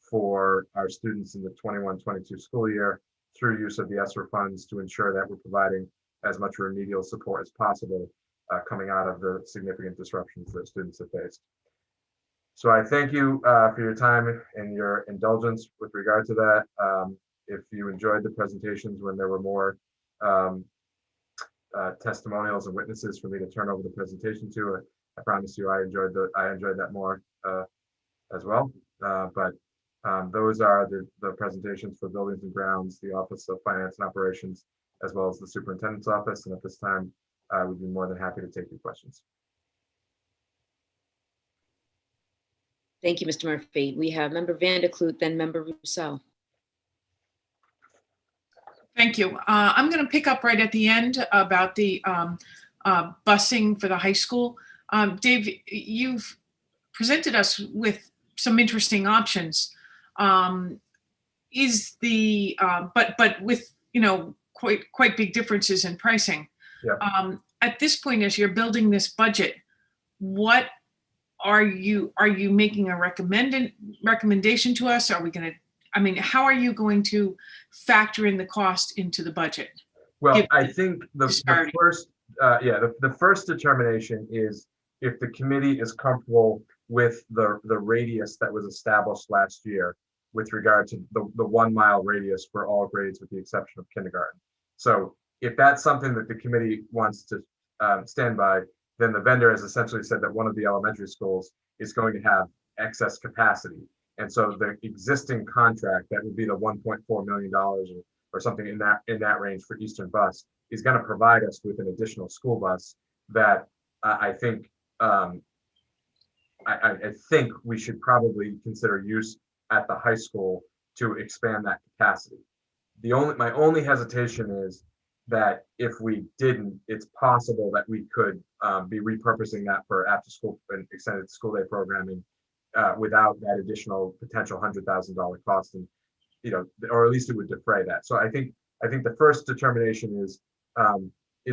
for our students in the 21-22 school year through use of the ESSER funds to ensure that we're providing as much remedial support as possible coming out of the significant disruptions that students have faced. So I thank you for your time and your indulgence with regard to that. If you enjoyed the presentations when there were more testimonials and witnesses for me to turn over the presentation to, I promise you I enjoyed that more as well. But those are the presentations for Buildings and Grounds, the Office of Finance and Operations, as well as the Superintendent's Office. And at this time, I would be more than happy to take your questions. Thank you, Mr. Murphy. We have Member Van de Kloot, then Member Rousseau. Thank you. I'm going to pick up right at the end about the busing for the high school. Dave, you've presented us with some interesting options. But with quite big differences in pricing. Yeah. At this point, as you're building this budget, what are you making a recommendation to us? Are we going to, how are you going to factor in the cost into the budget? Well, I think the first determination is if the committee is comfortable with the radius that was established last year with regard to the 1 mile radius for all grades with the exception of kindergarten. So if that's something that the committee wants to stand by, then the vendor has essentially said that one of the elementary schools is going to have excess capacity. And so the existing contract, that would be the $1.4 million or something in that range for Eastern Bus, is going to provide us with an additional school bus that I think we should probably consider use at the high school to expand that capacity. My only hesitation is that if we didn't, it's possible that we could be repurposing that for after school and extended school day programming without that additional potential $100,000 cost, and or at least it would defray that. So I think the first determination is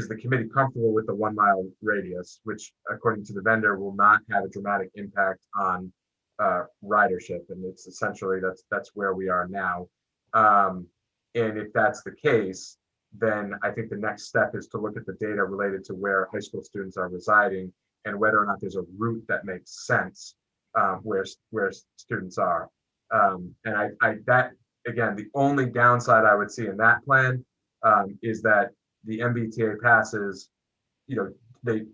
the committee comfortable with the 1 mile radius, which according to the vendor will not have a dramatic impact on ridership, and it's essentially that's where we are now. And if that's the case, then I think the next step is to look at the data related to where high school students are residing and whether or not there's a route that makes sense where students are. And that again, the only downside I would see in that plan is that the MBTA passes, they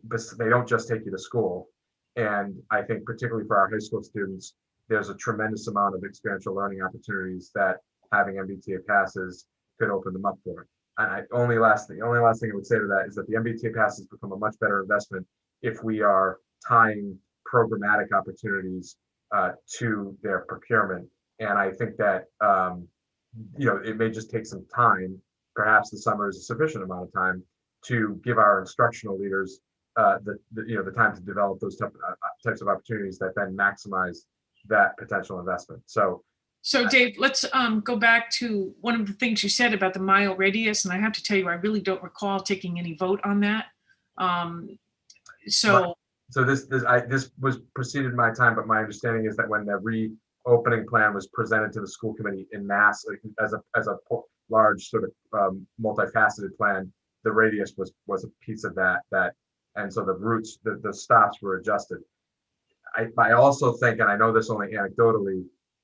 don't just take you to school. And I think particularly for our high school students, there's a tremendous amount of experiential learning opportunities that having MBTA passes could open them up for. And the only last thing I would say to that is that the MBTA passes become a much better investment if we are tying programmatic opportunities to their procurement. And I think that it may just take some time. Perhaps the summer is a sufficient amount of time to give our instructional leaders the time to develop those types of opportunities that then maximize that potential investment. So Dave, let's go back to one of the things you said about the mile radius, and I have to tell you, I really don't recall taking any vote on that. So this was preceded my time, but my understanding is that when the reopening plan was presented to the school committee in mass as a large sort of multifaceted plan, the radius was a piece of that, and so the routes, the stops were adjusted. I also think, and I know this only anecdotally,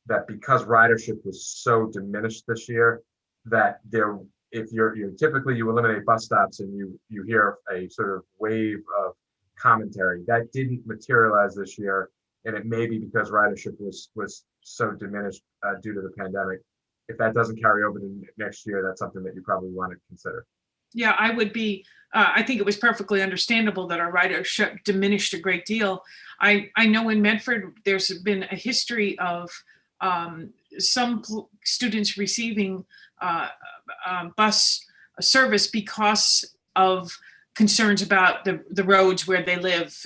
that because ridership was so diminished this year, that there if you're typically you eliminate bus stops and you hear a sort of wave of commentary that didn't materialize this year, and it may be because ridership was so diminished due to the pandemic. If that doesn't carry over to next year, that's something that you probably want to consider. Yeah, I would be, I think it was perfectly understandable that our ridership diminished a great deal. I know in Medford, there's been a history of some students receiving bus service because of concerns about the roads where they live,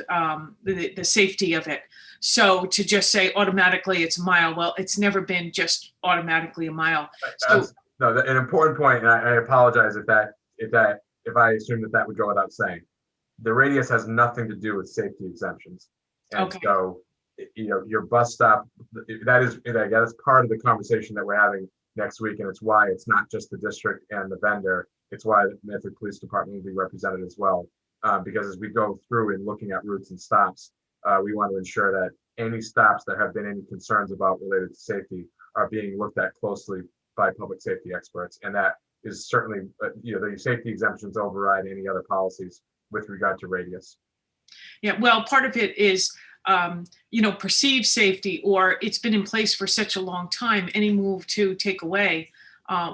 the safety of it. So to just say automatically it's a mile, well, it's never been just automatically a mile. So, no, an important point, and I apologize if I assume that would go without saying. The radius has nothing to do with safety exemptions. And okay. so, your bus stop, that's part of the conversation that we're having next week. And it's why it's not just the district and the vendor. It's why the Medford Police Department will be represented as well. Because as we go through and looking at routes and stops, we want to ensure that any stops that have been any concerns about related to safety are being looked at closely by public safety experts. And that is certainly, the safety exemptions override any other policies with regard to radius. Yeah, well, part of it is, perceived safety, or it's been in place for such a long time. Any move to take away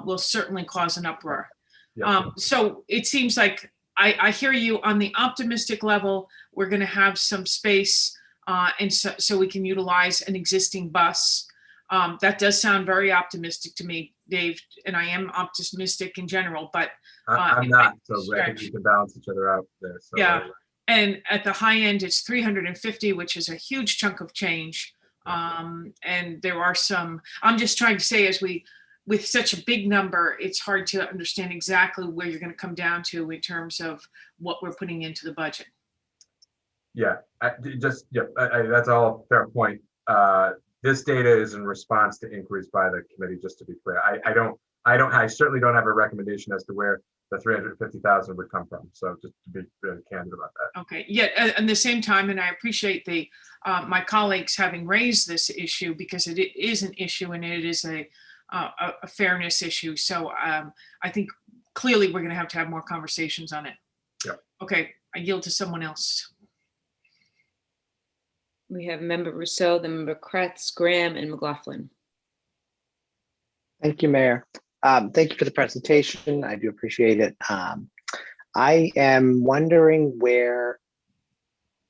will certainly cause an uproar. Yeah. So it seems like I hear you on the optimistic level. We're going to have some space, and so we can utilize an existing bus. That does sound very optimistic to me, Dave, and I am optimistic in general, but I'm not, so I think we can balance each other out there. So yeah, and at the high end, it's 350, which is a huge chunk of change. And there are some, I'm just trying to say, with such a big number, it's hard to understand exactly where you're going to come down to in terms of what we're putting into the budget. Yeah, that's all fair point. This data is in response to inquiries by the committee, just to be clear. I certainly don't have a recommendation as to where the 350,000 would come from. So just to be really candid about that. Okay. Yeah. At the same time, and I appreciate my colleagues having raised this issue, because it is an issue and it is a fairness issue. So I think clearly we're going to have more conversations on it. Yeah. Okay. I yield to someone else. We have Member Rousseau, then Member Kretz, Graham, and McLaughlin. Thank you, Mayor. Thank you for the presentation. I do appreciate it. I am wondering where,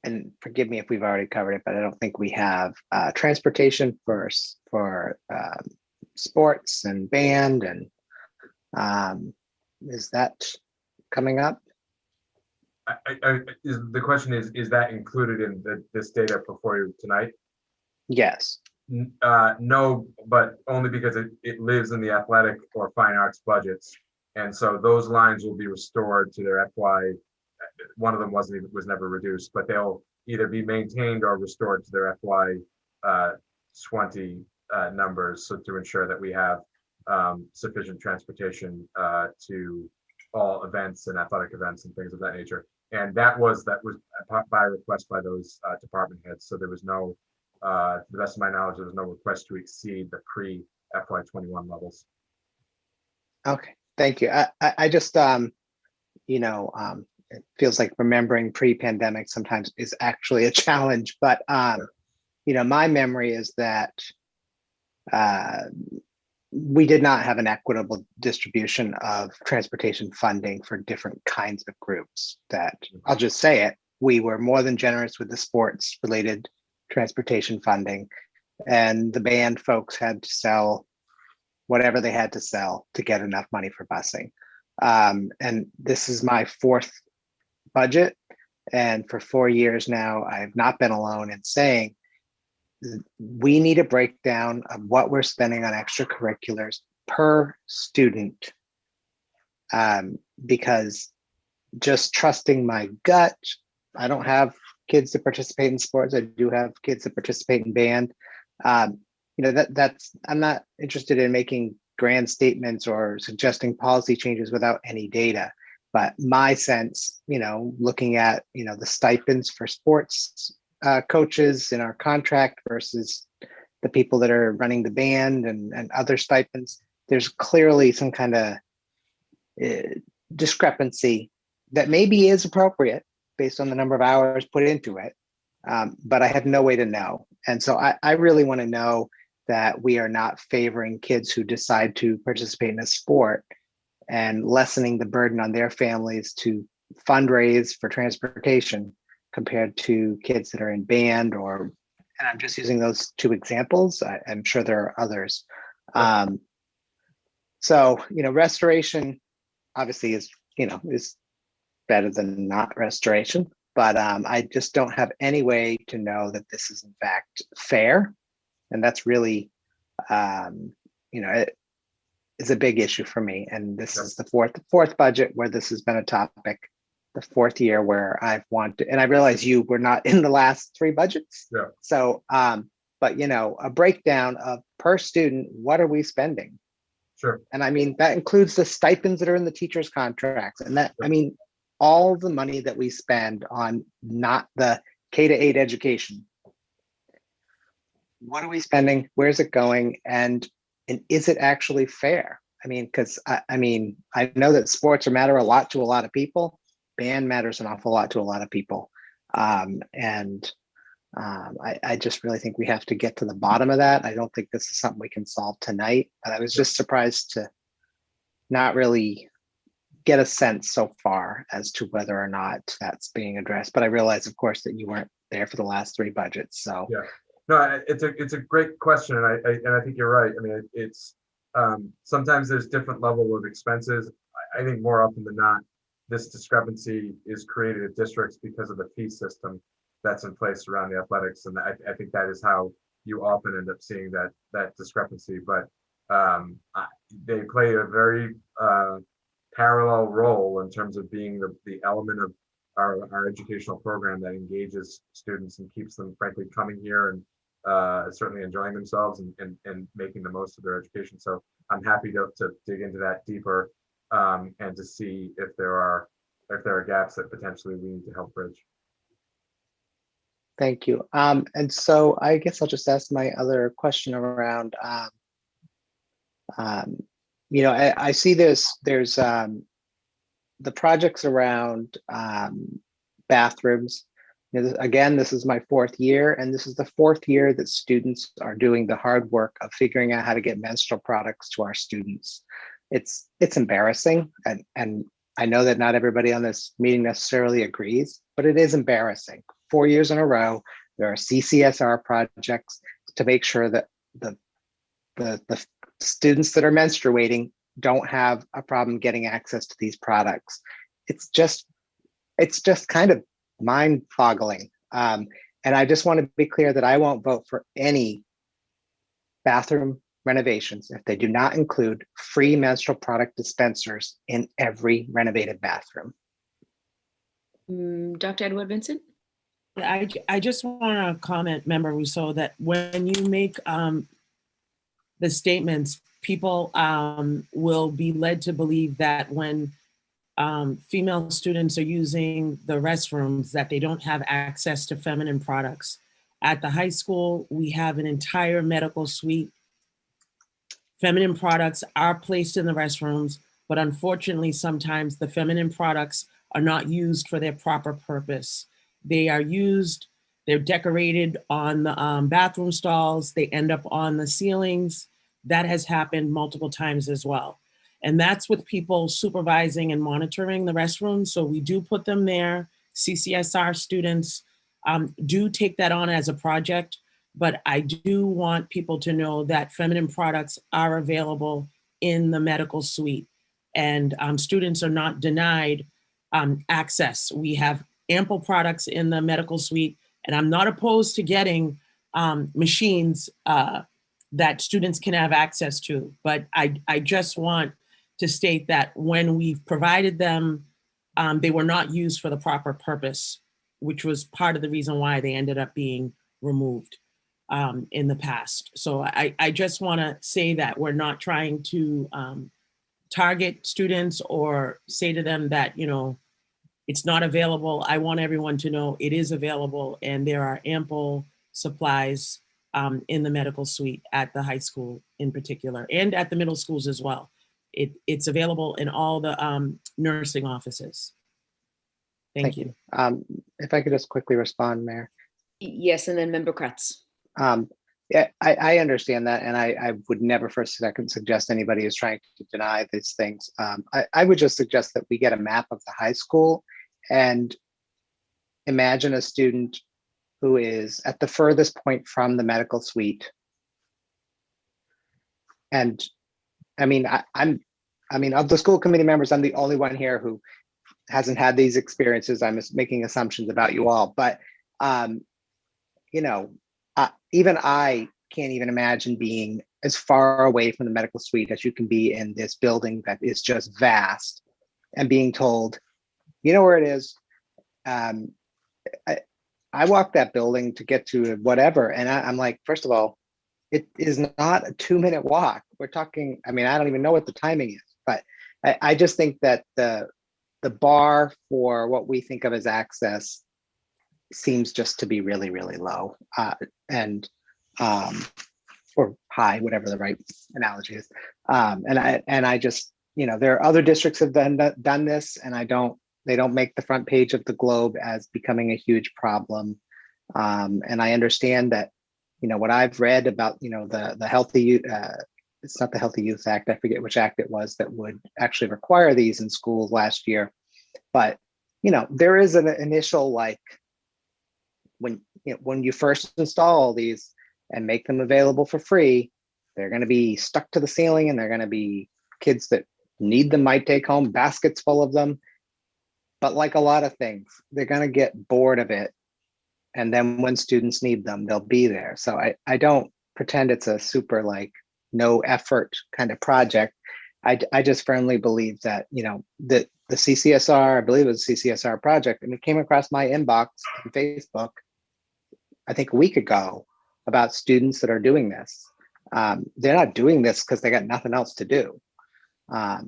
and forgive me if we've already covered it, but I don't think we have transportation for sports and band, and is that coming up? The question is that included in this data before you tonight? Yes. No, but only because it lives in the athletic or fine arts budgets. And so those lines will be restored to their FY. One of them was never reduced, but they'll either be maintained or restored to their FY 20 numbers. So to ensure that we have sufficient transportation to all events and athletic events and things of that nature. And that was by request by those department heads. So there was no, to the best of my knowledge, there was no request to exceed the pre FY 21 levels. Okay, thank you. I just, it feels like remembering pre-pandemic sometimes is actually a challenge, but, my memory is that we did not have an equitable distribution of transportation funding for different kinds of groups. That, I'll just say it, we were more than generous with the sports related transportation funding, and the band folks had to sell whatever they had to sell to get enough money for busing. And this is my fourth budget, and for 4 years now, I've not been alone in saying we need a breakdown of what we're spending on extracurriculars per student, because just trusting my gut, I don't have kids that participate in sports. I do have kids that participate in band. That's, I'm not interested in making grand statements or suggesting policy changes without any data. But my sense, looking at, the stipends for sports coaches in our contract versus the people that are running the band and other stipends, there's clearly some kind of discrepancy that maybe is appropriate based on the number of hours put into it, but I have no way to know. And so I really want to know that we are not favoring kids who decide to participate in a sport and lessening the burden on their families to fundraise for transportation compared to kids that are in band or, and I'm just using those two examples. I'm sure there are others. So, restoration obviously is better than not restoration, but I just don't have any way to know that this is in fact fair. And that's really, it is a big issue for me. And this is the fourth budget where this has been a topic, the fourth year where I've wanted, and I realize you were not in the last 3 budgets. Yeah. So, but a breakdown of per student, what are we spending? Sure. And I mean, that includes the stipends that are in the teachers' contracts. And that, I mean, all the money that we spend on not the K-8 education. What are we spending? Where's it going? And is it actually fair? I mean, because I know that sports matter a lot to a lot of people. Band matters an awful lot to a lot of people. I just really think we have to get to the bottom of that. I don't think this is something we can solve tonight, but I was just surprised to not really get a sense so far as to whether or not that's being addressed. But I realize, of course, that you weren't there for the last 3 budgets. So yeah, no, it's a great question, and I think you're right. I mean, it's sometimes there's different level of expenses. I think more often than not, this discrepancy is created at districts because of the fee system that's in place around the athletics, and I think that is how you often end up seeing that discrepancy. But they play a very parallel role in terms of being the element of our educational program that engages students and keeps them, frankly, coming here and certainly enjoying themselves and making the most of their education. So I'm happy to dig into that deeper and to see if there are gaps that potentially we need to help bridge. Thank you. And so I guess I'll just ask my other question around, I see there's the projects around bathrooms. Again, this is my 4th year, and this is the 4th year that students are doing the hard work of figuring out how to get menstrual products to our students. It's embarrassing, and I know that not everybody on this meeting necessarily agrees, but it is embarrassing. 4 years in a row, there are CCSR projects to make sure that the students that are menstruating don't have a problem getting access to these products. It's just kind of mind-boggling. And I just want to be clear that I won't vote for any bathroom renovations if they do not include free menstrual product dispensers in every renovated bathroom. Dr. Edward Vincent? I just want to comment, Member Rousseau, that when you make the statements, people will be led to believe that when female students are using the restrooms, that they don't have access to feminine products. At the high school, we have an entire medical suite. Feminine products are placed in the restrooms, but unfortunately, sometimes the feminine products are not used for their proper purpose. They are used, they're decorated on the bathroom stalls, they end up on the ceilings. That has happened multiple times as well. And that's with people supervising and monitoring the restrooms. So we do put them there. CCSR students do take that on as a project, but I do want people to know that feminine products are available in the medical suite, and students are not denied access. We have ample products in the medical suite, and I'm not opposed to getting machines that students can have access to, but I just want to state that when we've provided them, they were not used for the proper purpose, which was part of the reason why they ended up being removed in the past. So I just want to say that we're not trying to target students or say to them that, it's not available. I want everyone to know it is available, and there are ample supplies in the medical suite at the high school in particular, and at the middle schools as well. It's available in all the nursing offices. Thank you. If I could just quickly respond, Mayor. Yes, and then Member Kretz. Yeah, I understand that, and I would never for a second suggest anybody is trying to deny these things. I would just suggest that we get a map of the high school and imagine a student who is at the furthest point from the medical suite. And I mean, I mean, of the school committee members, I'm the only one here who hasn't had these experiences. I'm just making assumptions about you all, but you know, even I can't even imagine being as far away from the medical suite as you can be in this building that is just vast, and being told, you know where it is. I walked that building to get to whatever, and I'm like, first of all, it is not a 2-minute walk. We're talking, I mean, I don't even know what the timing is, but I just think that the bar for what we think of as access seems just to be really, really low, or high, whatever the right analogy is. And I just, you know, there are other districts have done this, and they don't make the front page of the Globe as becoming a huge problem. And I understand that, you know, what I've read about, you know, the Healthy Youth, it's not the Healthy Youth Act, I forget which act it was that would actually require these in schools last year. But, you know, there is an initial, like, when you first install these and make them available for free, they're going to be stuck to the ceiling, and they're going to be kids that need them might take home baskets full of them. But like a lot of things, they're going to get bored of it. And then when students need them, they'll be there. So I don't pretend it's a super like no effort kind of project. I just firmly believe that, you know, the CCSR, I believe it was a CCSR project, and it came across my inbox on Facebook, I think a week ago, about students that are doing this. They're not doing this because they got nothing else to do.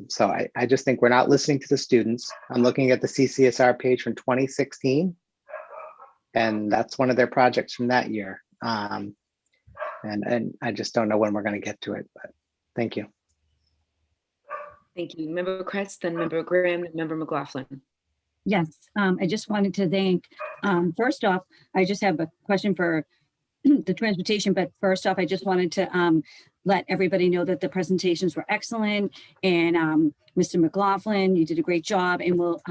So I just think we're not listening to the students. I'm looking at the CCSR page from 2016, and that's one of their projects from that year. And I just don't know when we're going to get to it, but thank you. Thank you. Member Kretz, then Member Graham, and Member McLaughlin. Yes, I just wanted to thank, first off, I just have a question for the transportation, but first off, I just wanted to let everybody know that the presentations were excellent, and Mr. McLaughlin, you did a great job, and we'll,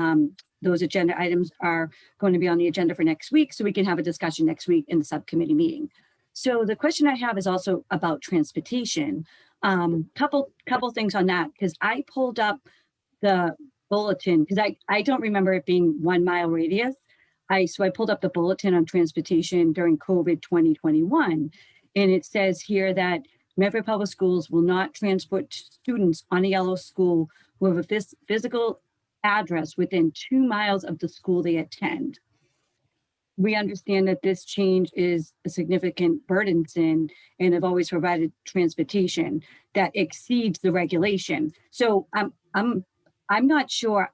those agenda items are going to be on the agenda for next week, so we can have a discussion next week in the subcommittee meeting. So the question I have is also about transportation. Couple things on that, because I pulled up the bulletin, because I don't remember it being 1 mile radius. So I pulled up the bulletin on transportation during COVID 2021, and it says here that Medford Public Schools will not transport students on a yellow school who have a physical address within 2 miles of the school they attend. We understand that this change is a significant burdensome, and have always provided transportation that exceeds the regulation. So I'm not sure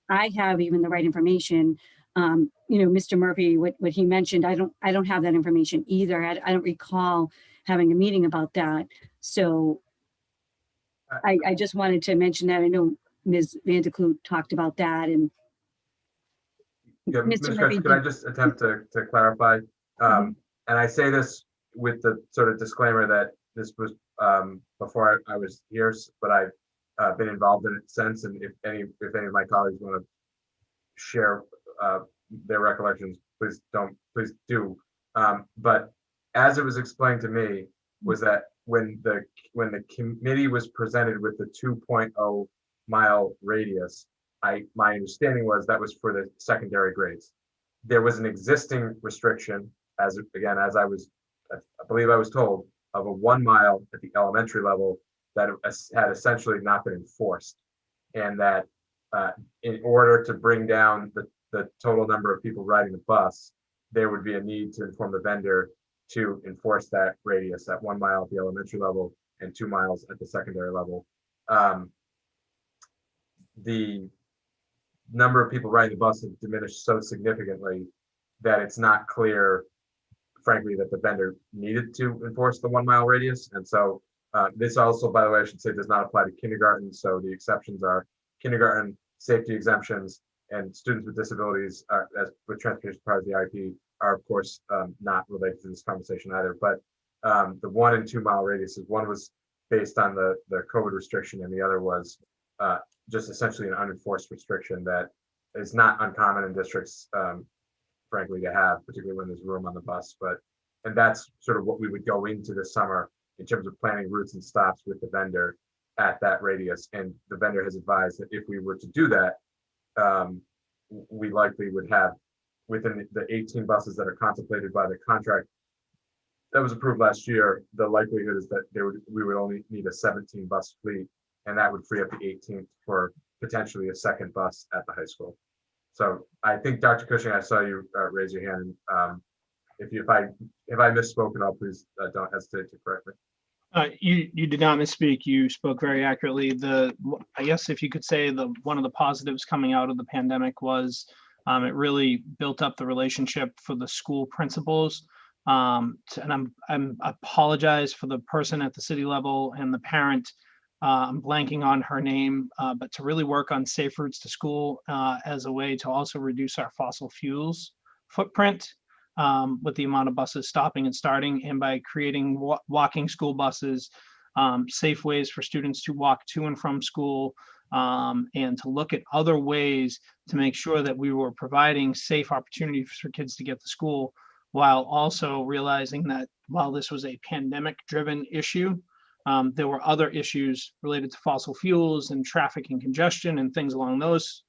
I have even the right information. You know, Mr. Murphy, what he mentioned, I don't have that information either. I don't recall having a meeting about that. So I just wanted to mention that. I know Ms. Vandekloot talked about that, and yeah, Ms. Kretz, could I just attempt to clarify? And I say this with the sort of disclaimer that this was before I was here, but I've been involved in it since. And if any of my colleagues want to share their recollections, please do. But as it was explained to me, was that when the committee was presented with the 2.0 mile radius, my understanding was that was for the secondary grades. There was an existing restriction, I believe I was told, of a 1 mile at the elementary level that had essentially not been enforced, and that in order to bring down the total number of people riding the bus, there would be a need to inform the vendor to enforce that radius at 1 mile at the elementary level and 2 miles at the secondary level. The number of people riding the bus has diminished so significantly that it's not clear, frankly, that the vendor needed to enforce the 1 mile radius. And so This also, by the way, I should say, does not apply to kindergarten. So the exceptions are kindergarten, safety exemptions, and students with disabilities as with transportation part of the IP are, of course, not related to this conversation either. But the 1 and 2 mile radiuses, one was based on the COVID restriction, and the other was just essentially an unenforced restriction that is not uncommon in districts, frankly, to have, particularly when there's room on the bus. And that's sort of what we would go into this summer in terms of planning routes and stops with the vendor at that radius. And the vendor has advised that if we were to do that, we likely would have, within the 18 buses that are contemplated by the contract that was approved last year, the likelihood is that we would only need a 17 bus fleet, and that would free up the 18th for potentially a second bus at the high school. So I think, Dr. Cushing, I saw you raise your hand. If I misspoke at all, please don't hesitate to correct me. You did not misspeak. You spoke very accurately. I guess if you could say one of the positives coming out of the pandemic was it really built up the relationship for the school principals. And I apologize for the person at the city level and the parent. I'm blanking on her name, but to really work on safe routes to school as a way to also reduce our fossil fuels footprint. With the amount of buses stopping and starting, and by creating walking school buses, safe ways for students to walk to and from school, and to look at other ways to make sure that we were providing safe opportunities for kids to get to school, while also realizing that while this was a pandemic-driven issue, there were other issues related to fossil fuels and traffic and congestion and things along those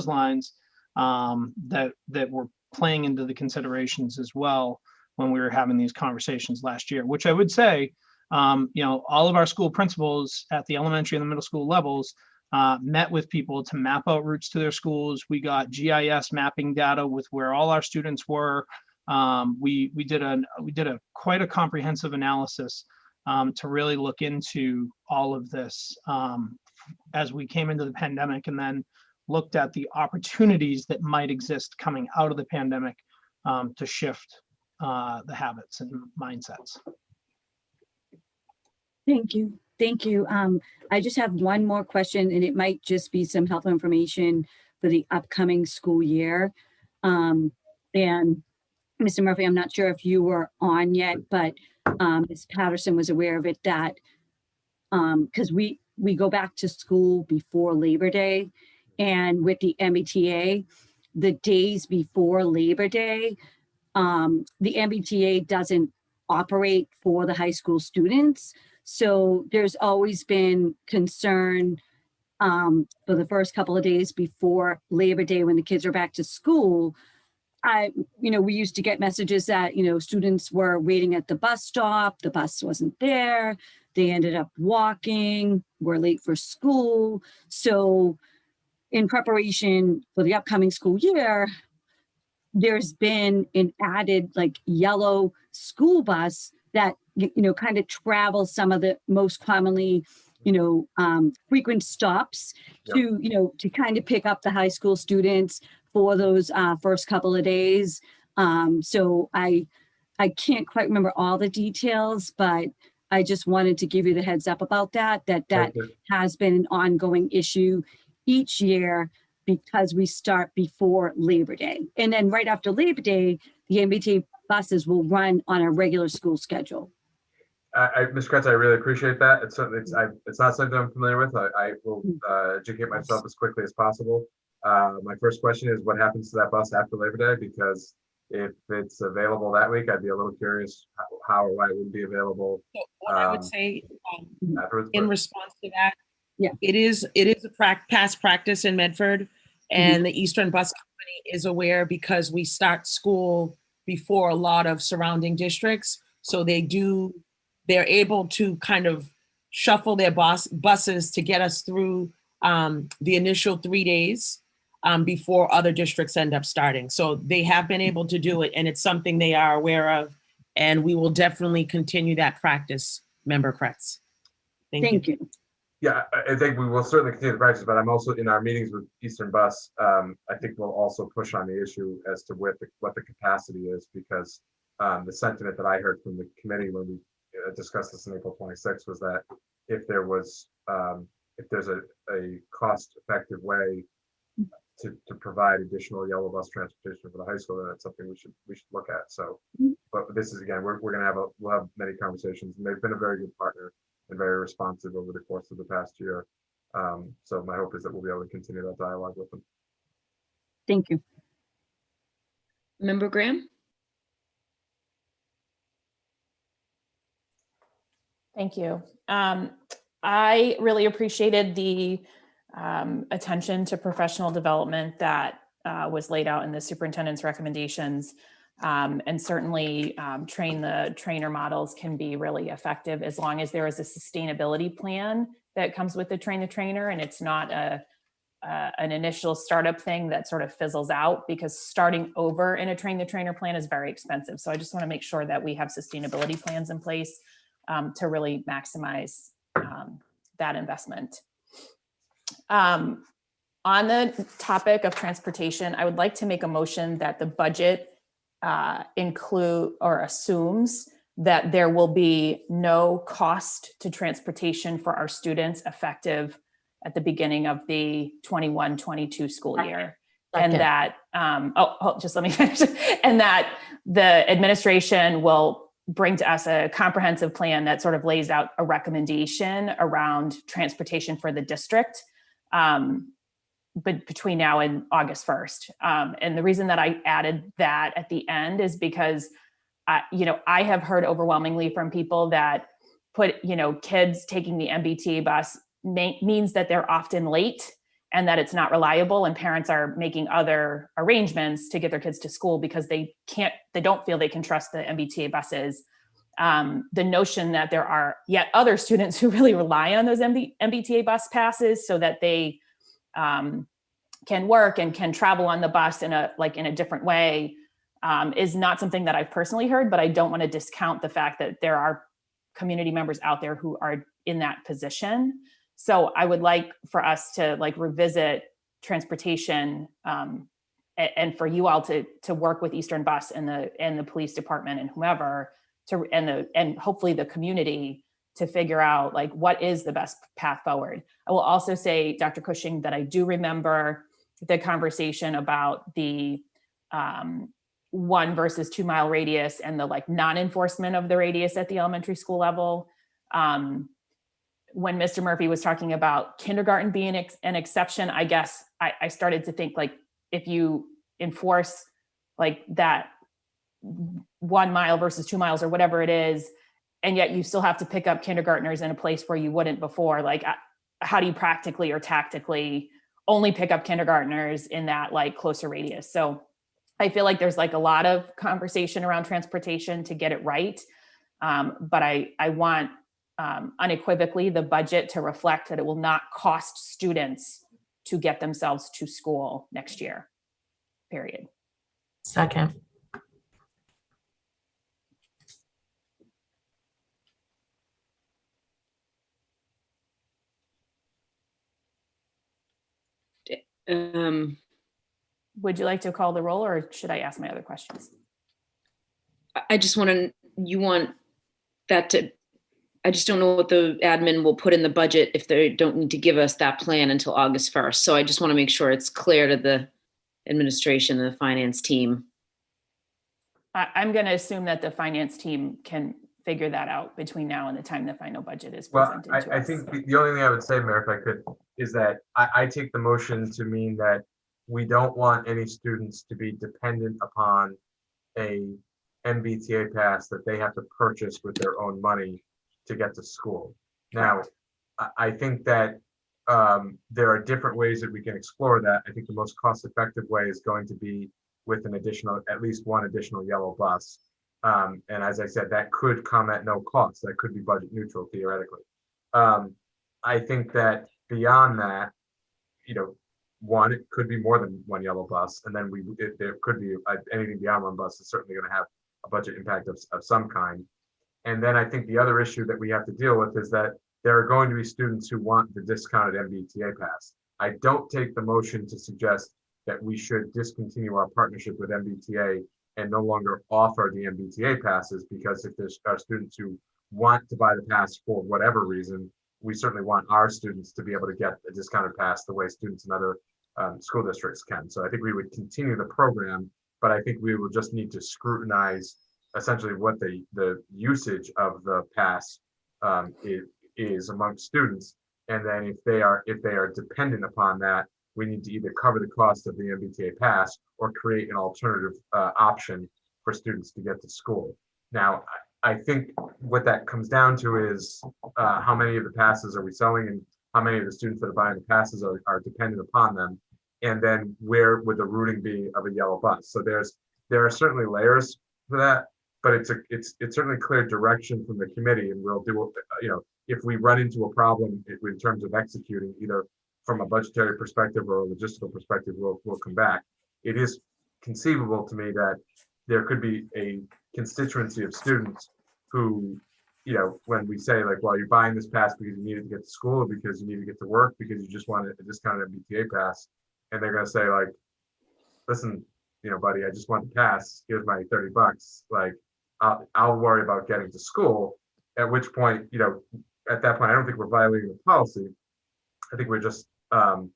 lines that were playing into the considerations as well when we were having these conversations last year, which I would say, all of our school principals at the elementary and the middle school levels met with people to map out routes to their schools. We got GIS mapping data with where all our students were. We did quite a comprehensive analysis to really look into all of this as we came into the pandemic, and then looked at the opportunities that might exist coming out of the pandemic to shift the habits and mindsets. Thank you. Thank you. I just have one more question, and it might just be some helpful information for the upcoming school year. And Mr. Murphy, I'm not sure if you were on yet, but Ms. Patterson was aware of it, that because we go back to school before Labor Day. And with the MBTA, the days before Labor Day, the MBTA doesn't operate for the high school students. So there's always been concern for the first couple of days before Labor Day when the kids are back to school. We used to get messages that, students were waiting at the bus stop, the bus wasn't there, they ended up walking, were late for school. So in preparation for the upcoming school year, there's been an added yellow school bus that, kind of travels some of the most commonly, frequent stops to kind of pick up the high school students for those first couple of days. So I can't quite remember all the details, but I just wanted to give you the heads up about that has been an ongoing issue each year because we start before Labor Day. And then right after Labor Day, the MBTA buses will run on a regular school schedule. Ms. Kretz, I really appreciate that. It's not something I'm familiar with. I will educate myself as quickly as possible. My first question is, what happens to that bus after Labor Day? Because if it's available that week, I'd be a little curious how or why it wouldn't be available. So what I would say afterwards. in response to that, Yeah. it is a past practice in Medford, and the Eastern Bus Company is aware because we start school before a lot of surrounding districts. So they're able to kind of shuffle their buses to get us through the initial 3 days before other districts end up starting. So they have been able to do it, and it's something they are aware of, and we will definitely continue that practice, Member Kretz. Thank you. Yeah, I think we will certainly continue the practice, but I'm also in our meetings with Eastern Bus. I think we'll also push on the issue as to what the capacity is, because the sentiment that I heard from the committee when we discussed this in April 26th, was that if there was, if there's a cost-effective way to provide additional yellow bus transportation for the high school, then that's something we should look at. So, but this is, again, we're gonna have we'll have many conversations, and they've been a very good partner and very responsive over the course of the past year. So my hope is that we'll be able to continue that dialogue with them. Thank you. Member Graham? Thank you. I really appreciated the attention to professional development that was laid out in the superintendent's recommendations. And certainly train the trainer models can be really effective as long as there is a sustainability plan that comes with the train the trainer, and it's not an initial startup thing that sort of fizzles out, because starting over in a train the trainer plan is very expensive. So I just want to make sure that we have sustainability plans in place to really maximize that investment. On the topic of transportation, I would like to make a motion that the budget include or assumes that there will be no cost to transportation for our students effective at the beginning of the 21-22 school year. And that, just let me finish. And that the administration will bring to us a comprehensive plan that sort of lays out a recommendation around transportation for the district, but between now and August 1st. And the reason that I added that at the end is because, I have heard overwhelmingly from people that kids taking the MBTA bus means that they're often late and that it's not reliable, and parents are making other arrangements to get their kids to school because they don't feel they can trust the MBTA buses. The notion that there are yet other students who really rely on those MBTA bus passes so that they can work and can travel on the bus in a different way is not something that I've personally heard, but I don't want to discount the fact that there are community members out there who are in that position. So I would like for us to revisit transportation and for you all to work with Eastern Bus and the police department and whomever and hopefully the community to figure out what is the best path forward. I will also say, Dr. Cushing, that I do remember the conversation about the 1 versus 2 mile radius and the non-enforcement of the radius at the elementary school level. When Mr. Murphy was talking about kindergarten being an exception, I guess I started to think if you enforce that 1 mile versus 2 miles or whatever it is, and yet you still have to pick up kindergartners in a place where you wouldn't before, how do you practically or tactically only pick up kindergartners in that closer radius? So I feel like there's a lot of conversation around transportation to get it right. But I want unequivocally the budget to reflect that it will not cost students to get themselves to school next year, period. Second. Would you like to call the roll, or should I ask my other questions? I just want that to, I just don't know what the admin will put in the budget if they don't need to give us that plan until August 1st. So I just want to make sure it's clear to the administration and the finance team. I'm going to assume that the finance team can figure that out between now and the time the final budget is Well, presented to I us. think the only thing I would say, Mayor, if I could, is that I take the motion to mean that we don't want any students to be dependent upon a MBTA pass that they have to purchase with their own money to get to school. Now, I think that there are different ways that we can explore that. I think the most cost-effective way is going to be with at least one additional yellow bus. And as I said, that could come at no cost. That could be budget neutral theoretically. I think that beyond that, one, it could be more than one yellow bus, and then there could be anything beyond one bus is certainly going to have a budget impact of some kind. And then I think the other issue that we have to deal with is that there are going to be students who want the discounted MBTA pass. I don't take the motion to suggest that we should discontinue our partnership with MBTA and no longer offer the MBTA passes, because if there are students who want to buy the pass for whatever reason, we certainly want our students to be able to get a discounted pass the way students in other school districts can. So I think we would continue the program, but I think we will just need to scrutinize essentially what the usage of the pass is among students. And then if they are dependent upon that, we need to either cover the cost of the MBTA pass or create an alternative option for students to get to school. Now, I think what that comes down to is how many of the passes are we selling and how many of the students that are buying the passes are dependent upon them. And then where would the routing be of a yellow bus? So there are certainly layers for that, but it's certainly clear direction from the committee, and we'll do, if we run into a problem in terms of executing, either from a budgetary perspective or a logistical perspective, we'll come back. It is conceivable to me that there could be a constituency of students who, when we say like, well, you're buying this pass because you need it to get to school, or because you need to get to work, because you just want a discounted MBTA pass, and they're going to say like, listen, buddy, I just want the pass. Here's my $30. Like, I'll worry about getting to school. At which point, at that point, I don't think we're violating the policy. I think we're just, we're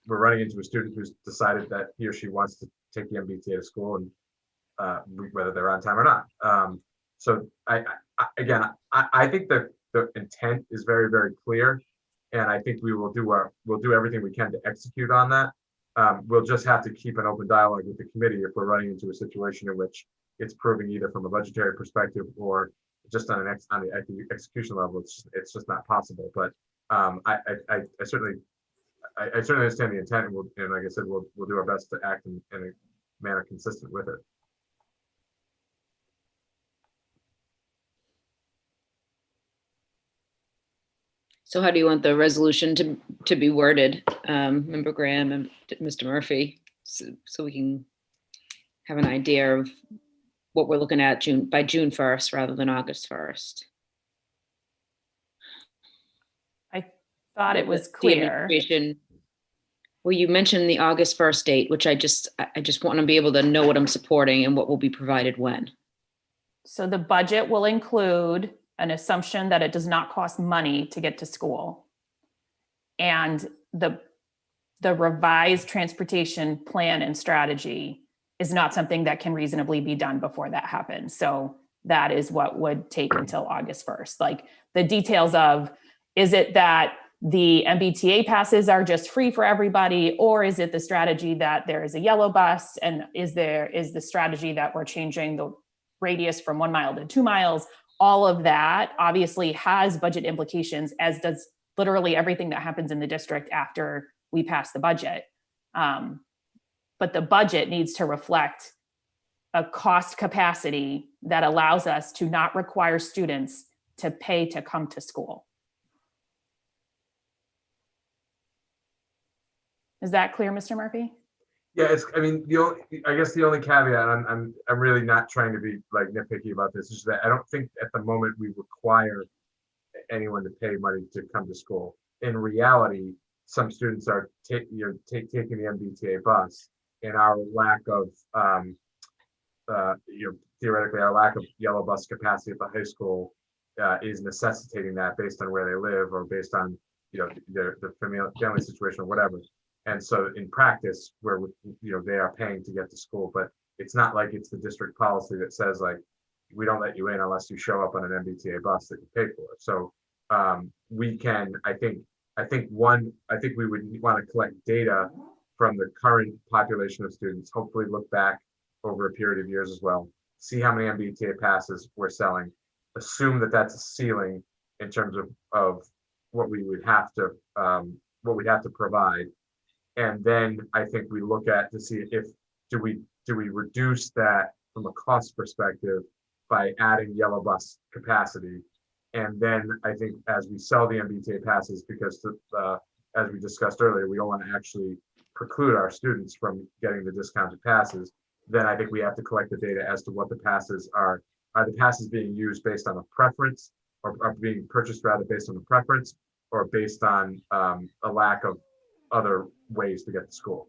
running into a student who's decided that he or she wants to take the MBTA to school, and whether they're on time or not. So I think that the intent is very, very clear, and I think we'll do everything we can to execute on that. We'll just have to keep an open dialogue with the committee if we're running into a situation in which it's proving either from a budgetary perspective or just on the execution level, it's just not possible. But I certainly understand the intent, and like I said, we'll do our best to act in a manner consistent with it. So how do you want the resolution to be worded, Member Graham and Mr. Murphy, so we can have an idea of what we're looking at by June 1st rather than August 1st? I thought it was clear. Well, you mentioned the August 1st date, which I just want to be able to know what I'm supporting and what will be provided when. So the budget will include an assumption that it does not cost money to get to school. And the revised transportation plan and strategy is not something that can reasonably be done before that happens. So that is what would take until August 1st. Like the details of, is it that the MBTA passes are just free for everybody, or is it the strategy that there is a yellow bus, and is the strategy that we're changing the radius from 1 mile to 2 miles? All of that obviously has budget implications, as does literally everything that happens in the district after we pass the budget. But the budget needs to reflect a cost capacity that allows us to not require students to pay to come to school. Is that clear, Mr. Murphy? Yeah, I guess the only caveat, I'm really not trying to be like nitpicky about this, is that I don't think at the moment we require anyone to pay money to come to school. In reality, some students are taking the MBTA bus, and our lack of theoretically our lack of yellow bus capacity at the high school is necessitating that based on where they live or based on their family situation or whatever. And so in practice, where they are paying to get to school, but it's not like it's the district policy that says like, we don't let you in unless you show up on an MBTA bus that you pay for. So we can, I think we would want to collect data from the current population of students, hopefully look back over a period of years as well, see how many MBTA passes we're selling, assume that that's a ceiling in terms of what we would have to provide. And then I think we look at to see if do we reduce that from a cost perspective by adding yellow bus capacity. And then I think as we sell the MBTA passes, because as we discussed earlier, we don't want to actually preclude our students from getting the discounted passes. Then I think we have to collect the data as to what the passes are. Are the passes being used based on a preference, or are being purchased rather based on a preference, or based on a lack of other ways to get to school?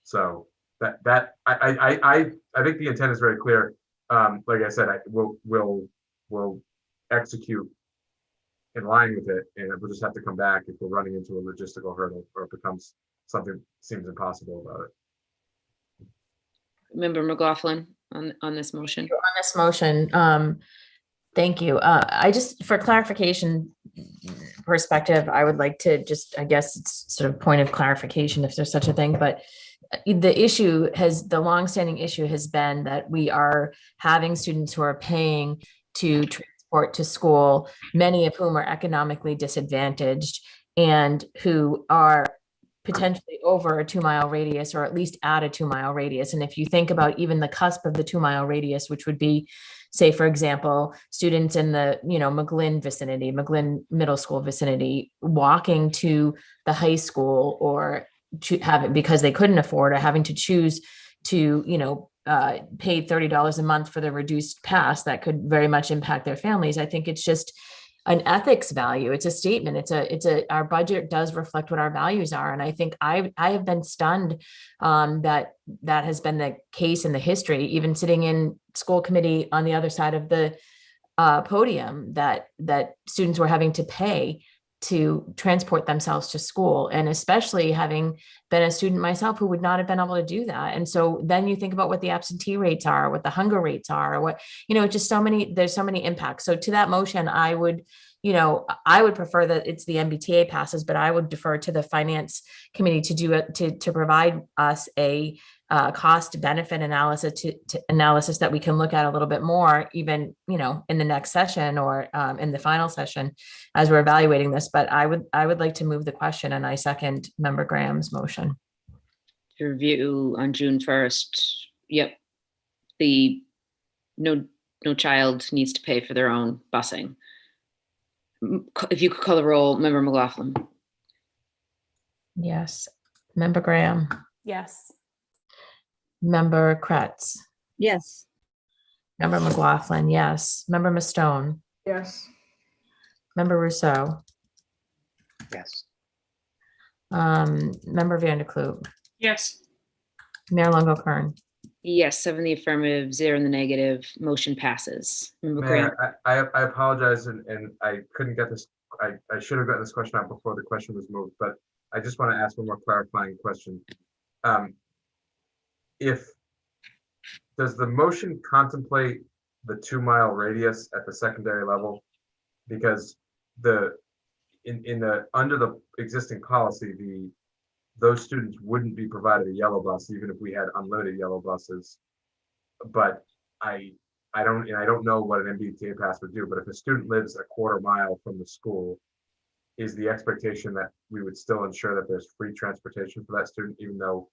So I think the intent is very clear. Like I said, we'll execute in line with it, and we'll just have to come back if we're running into a logistical hurdle or it becomes something seems impossible about it. Member McLaughlin on this motion. On this motion, thank you. I just, for clarification perspective, I would like to just, I guess it's sort of point of clarification if there's such a thing, but the longstanding issue has been that we are having students who are paying to transport to school, many of whom are economically disadvantaged and who are potentially over a 2-mile radius, or at least at a 2-mile radius. And if you think about even the cusp of the 2-mile radius, which would be, say, for example, students in the, McGlynn vicinity, McGlynn Middle School vicinity, walking to the high school, or because they couldn't afford, or having to choose to, pay $30 a month for the reduced pass, that could very much impact their families. I think it's just an ethics value. It's a statement. Our budget does reflect what our values are. And I think I have been stunned that has been the case in the history, even sitting in school committee on the other side of the podium, that students were having to pay to transport themselves to school. And especially having been a student myself who would not have been able to do that. And so then you think about what the absentee rates are, what the hunger rates are, what, just there's so many impacts. So to that motion, I would prefer that it's the MBTA passes, but I would defer to the finance committee to do it, to provide us a cost benefit analysis that we can look at a little bit more, even, in the next session or in the final session as we're evaluating this. But I would like to move the question, and I second Member Graham's motion. To review on June 1st. Yep. No child needs to pay for their own busing. If you could call the roll, Member McLaughlin. Yes. Member Graham. Yes. Member Kretz. Yes. Member McLaughlin, yes. Member Mastone. Yes. Member Rousseau. Yes. Member Vanderkloot. Yes. Mayor Longo-Kern. Yes, 7 in the affirmative, 0 in the negative. Motion passes. Member Graham. Mayor, I apologize, and I couldn't get this. I should have gotten this question out before the question was moved, but I just want to ask one more clarifying question. Does the motion contemplate the 2-mile radius at the secondary level? Because under the existing policy, those students wouldn't be provided a yellow bus, even if we had unlimited yellow buses. But I don't know what an MBTA pass would do, but if a student lives a 1/4 mile from the school, is the expectation that we would still ensure that there's free transportation for that student, even though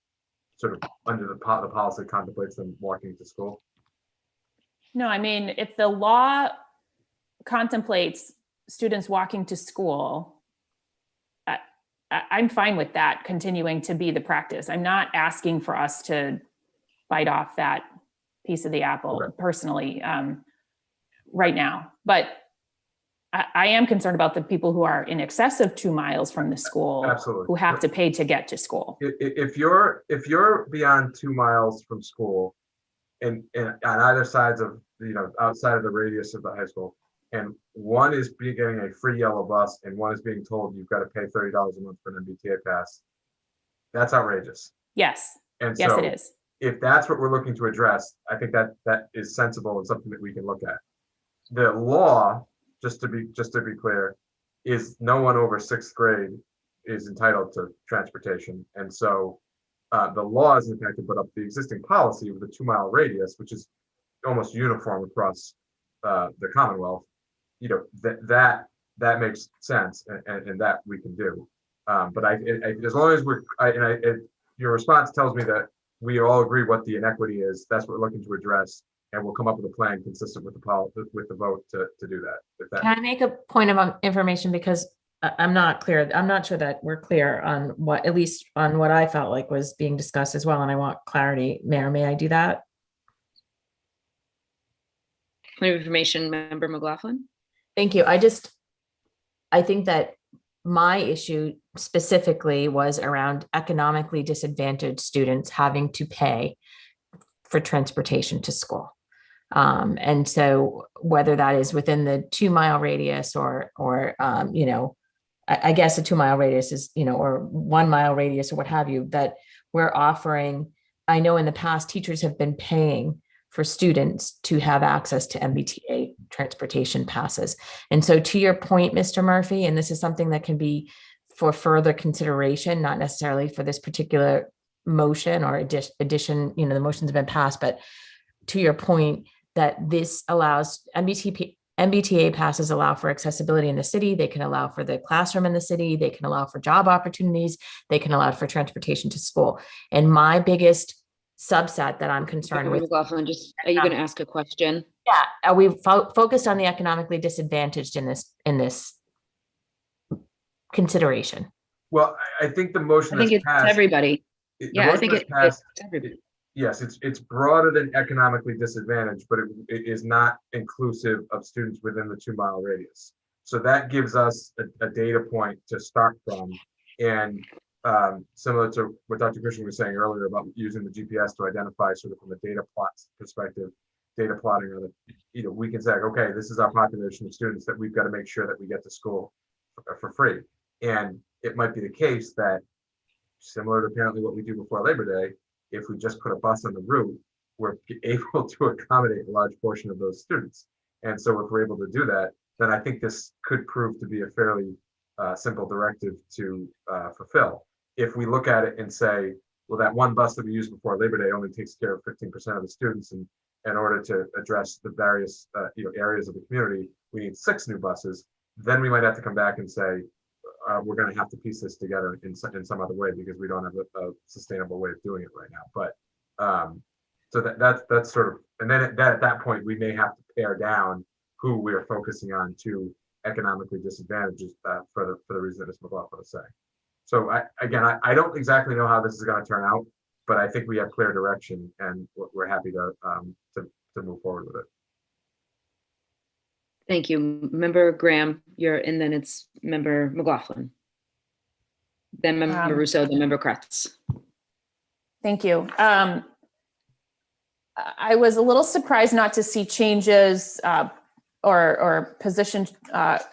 sort of under the policy contemplates them walking to school? No, I mean, if the law contemplates students walking to school, I'm fine with that continuing to be the practice. I'm not asking for us to bite off that piece of the apple personally right now, but I am concerned about the people who are in excess of 2 miles from the school. Absolutely. Who have to pay to get to school. If you're beyond 2 miles from school and on either sides of, outside of the radius of the high school, and one is getting a free yellow bus and one is being told you've got to pay $30 a month for an MBTA pass, that's outrageous. Yes. And yes, so it is. If that's what we're looking to address, I think that is sensible and something that we can look at. The law, just to be clear, is no one over 6th grade is entitled to transportation. And so the law is impacted, but up the existing policy with the 2-mile radius, which is almost uniform across the Commonwealth, that makes sense, and that we can do. But as long as your response tells me that we all agree what the inequity is, that's what we're looking to address, and we'll come up with a plan consistent with the vote to do that. Can I make a point of information, because I'm not clear. I'm not sure that we're clear on what, at least on what I felt like was being discussed as well, and I want clarity. Mayor, may I do that? Point of information, Member McLaughlin. Thank you. I think that my issue specifically was around economically disadvantaged students having to pay for transportation to school. And so whether that is within the 2 mile radius or you know, I guess a 2 mile radius is, you know, or 1 mile radius or what have you, that we're offering. I know in the past teachers have been paying for students to have access to MBTA transportation passes. And so to your point, Mr. Murphy, and this is something that can be for further consideration, not necessarily for this particular motion or addition, you know, the motion's been passed, but to your point that this allows MBTA passes allow for accessibility in the city. They can allow for the classroom in the city. They can allow for job opportunities. They can allow for transportation to school. And my biggest subset that I'm concerned with. McLaughlin, just, are you going to ask a question? Yeah, are we focused on the economically disadvantaged in this consideration? Well, I think the motion I think that's it's passed. everybody. The Yeah, I motion think that's it's passed, everybody. yes, it's broader than economically disadvantaged, but it is not inclusive of students within the 2 mile radius. So that gives us a data point to start from. And similar to what Dr. Christian was saying earlier about using the GPS to identify sort of from a data plots perspective, data plotting, or you know, we can say, okay, this is our population of students that we've got to make sure that we get to school for free. And it might be the case that, similar to apparently what we do before Labor Day, if we just put a bus on the route, we're able to accommodate a large portion of those students. And so if we're able to do that, then I think this could prove to be a fairly simple directive to fulfill. If we look at it and say, well, that one bus that we used before Labor Day only takes care of 15% of the students, and in order to address the various you know, areas of the community, we need 6 new buses, then we might have to come back and say, we're going to have to piece this together in some other way because we don't have a sustainable way of doing it right now. But so that's sort of, and then at that point, we may have to pare down who we are focusing on to economically disadvantaged for the reason that Ms. McLaughlin was saying. So I don't exactly know how this is going to turn out, but I think we have clear direction, and we're happy to move forward with it. Thank you. Member Graham, and then it's Member McLaughlin. Then Member Rousseau, then Member Kretz. Thank you. I was a little surprised not to see changes or position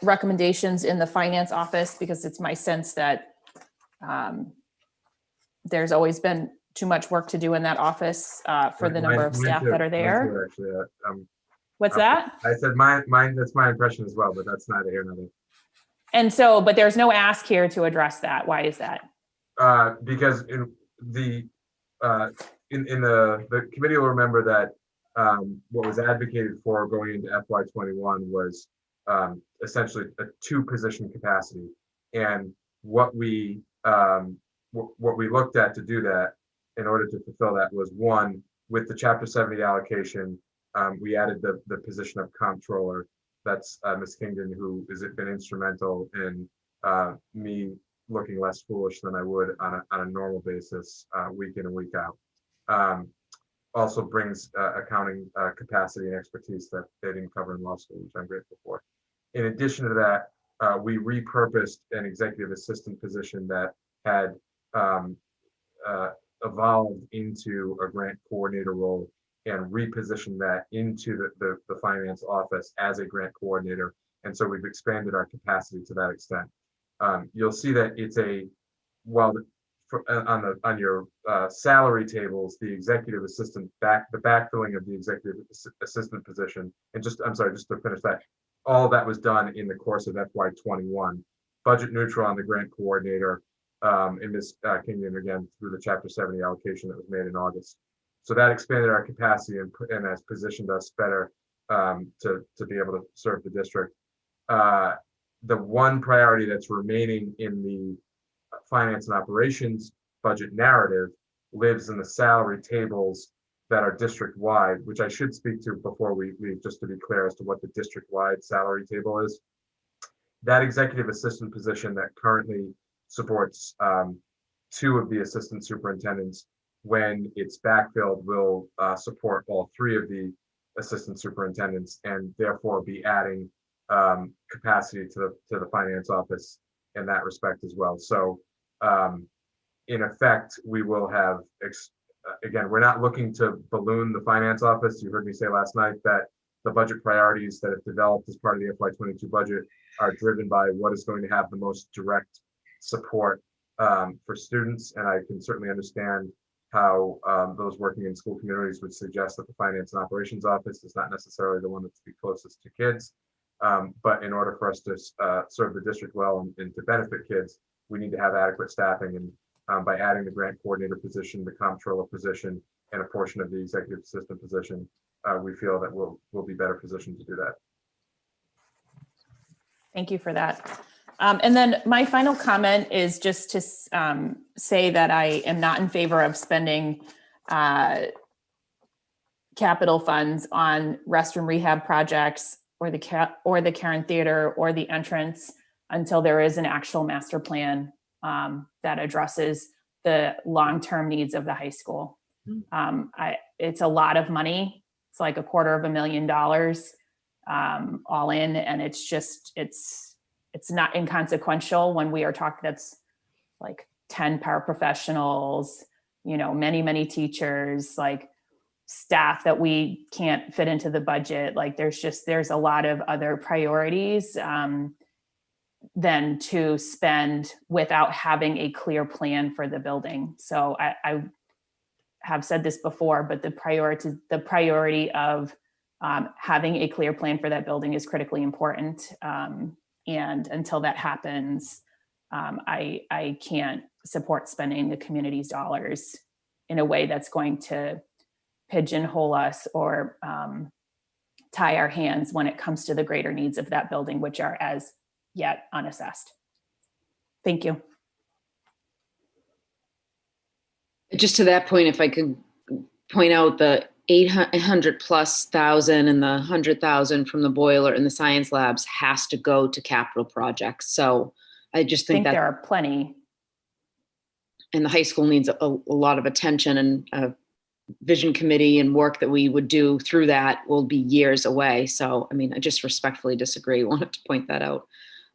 recommendations in the finance office, because it's my sense that there's always been too much work to do in that office for the number of staff that are there. Actually, What's that? I said mine. That's my impression as well, but that's neither here nor there. And so, but there's no ask here to address that. Why is that? Because in the committee will remember that what was advocated for going into FY21 was essentially a 2-position capacity, and what we looked at to do that in order to fulfill that was, one, with the Chapter 70 allocation, we added the position of comptroller. That's Ms. Kingdon, who has been instrumental in me looking less foolish than I would on a normal basis, week in and week out. Also brings accounting capacity and expertise that they didn't cover in law school, which I'm grateful for. In addition to that, we repurposed an executive assistant position that had evolved into a grant coordinator role, and repositioned that into the finance office as a grant coordinator. And so we've expanded our capacity to that extent. You'll see that it's on your salary tables, the executive assistant the backfilling of the executive assistant position, and just to finish that, all that was done in the course of FY21, budget neutral on the grant coordinator, and Ms. Kingdon again through the Chapter 70 allocation that was made in August. So that expanded our capacity and has positioned us better to be able to serve the district. The one priority that's remaining in the finance and operations budget narrative lives in the salary tables that are district-wide, which I should speak to before we leave, just to be clear as to what the district-wide salary table is. That executive assistant position that currently supports 2 of the assistant superintendents, when it's backfilled, will support all 3 of the assistant superintendents, and therefore be adding capacity to the finance office in that respect as well. So in effect, we will have again, we're not looking to balloon the finance office. You heard me say last night that the budget priorities that have developed as part of the FY22 budget are driven by what is going to have the most direct support for students. And I can certainly understand how those working in school communities would suggest that the finance and operations office is not necessarily the one that's the closest to kids. But in order for us to serve the district well and to benefit kids, we need to have adequate staffing. And by adding the grant coordinator position, the comptroller position, and a portion of the executive assistant position, we feel that we'll be better positioned to do that. Thank you for that. And then my final comment is just to say that I am not in favor of spending capital funds on restroom rehab projects or the Karen Theater or the entrance until there is an actual master plan that addresses the long-term needs of the high school. It's a lot of money. It's like $250,000 all in, and it's not inconsequential when we are talking. That's like 10 paraprofessionals, many teachers, like staff that we can't fit into the budget. Like there's a lot of other priorities than to spend without having a clear plan for the building. So I have said this before, but the priority of having a clear plan for that building is critically important. And until that happens, I can't support spending the community's dollars in a way that's going to pigeonhole us or tie our hands when it comes to the greater needs of that building, which are as yet unassessed. Thank you. Just to that point, if I could point out the 800,000+ and the 100,000 from the boiler and the science labs has to go to capital projects. So I just think that there are plenty. And the high school needs a lot of attention, and a vision committee and work that we would do through that will be years away. So, I mean, I just respectfully disagree. I wanted to point that out.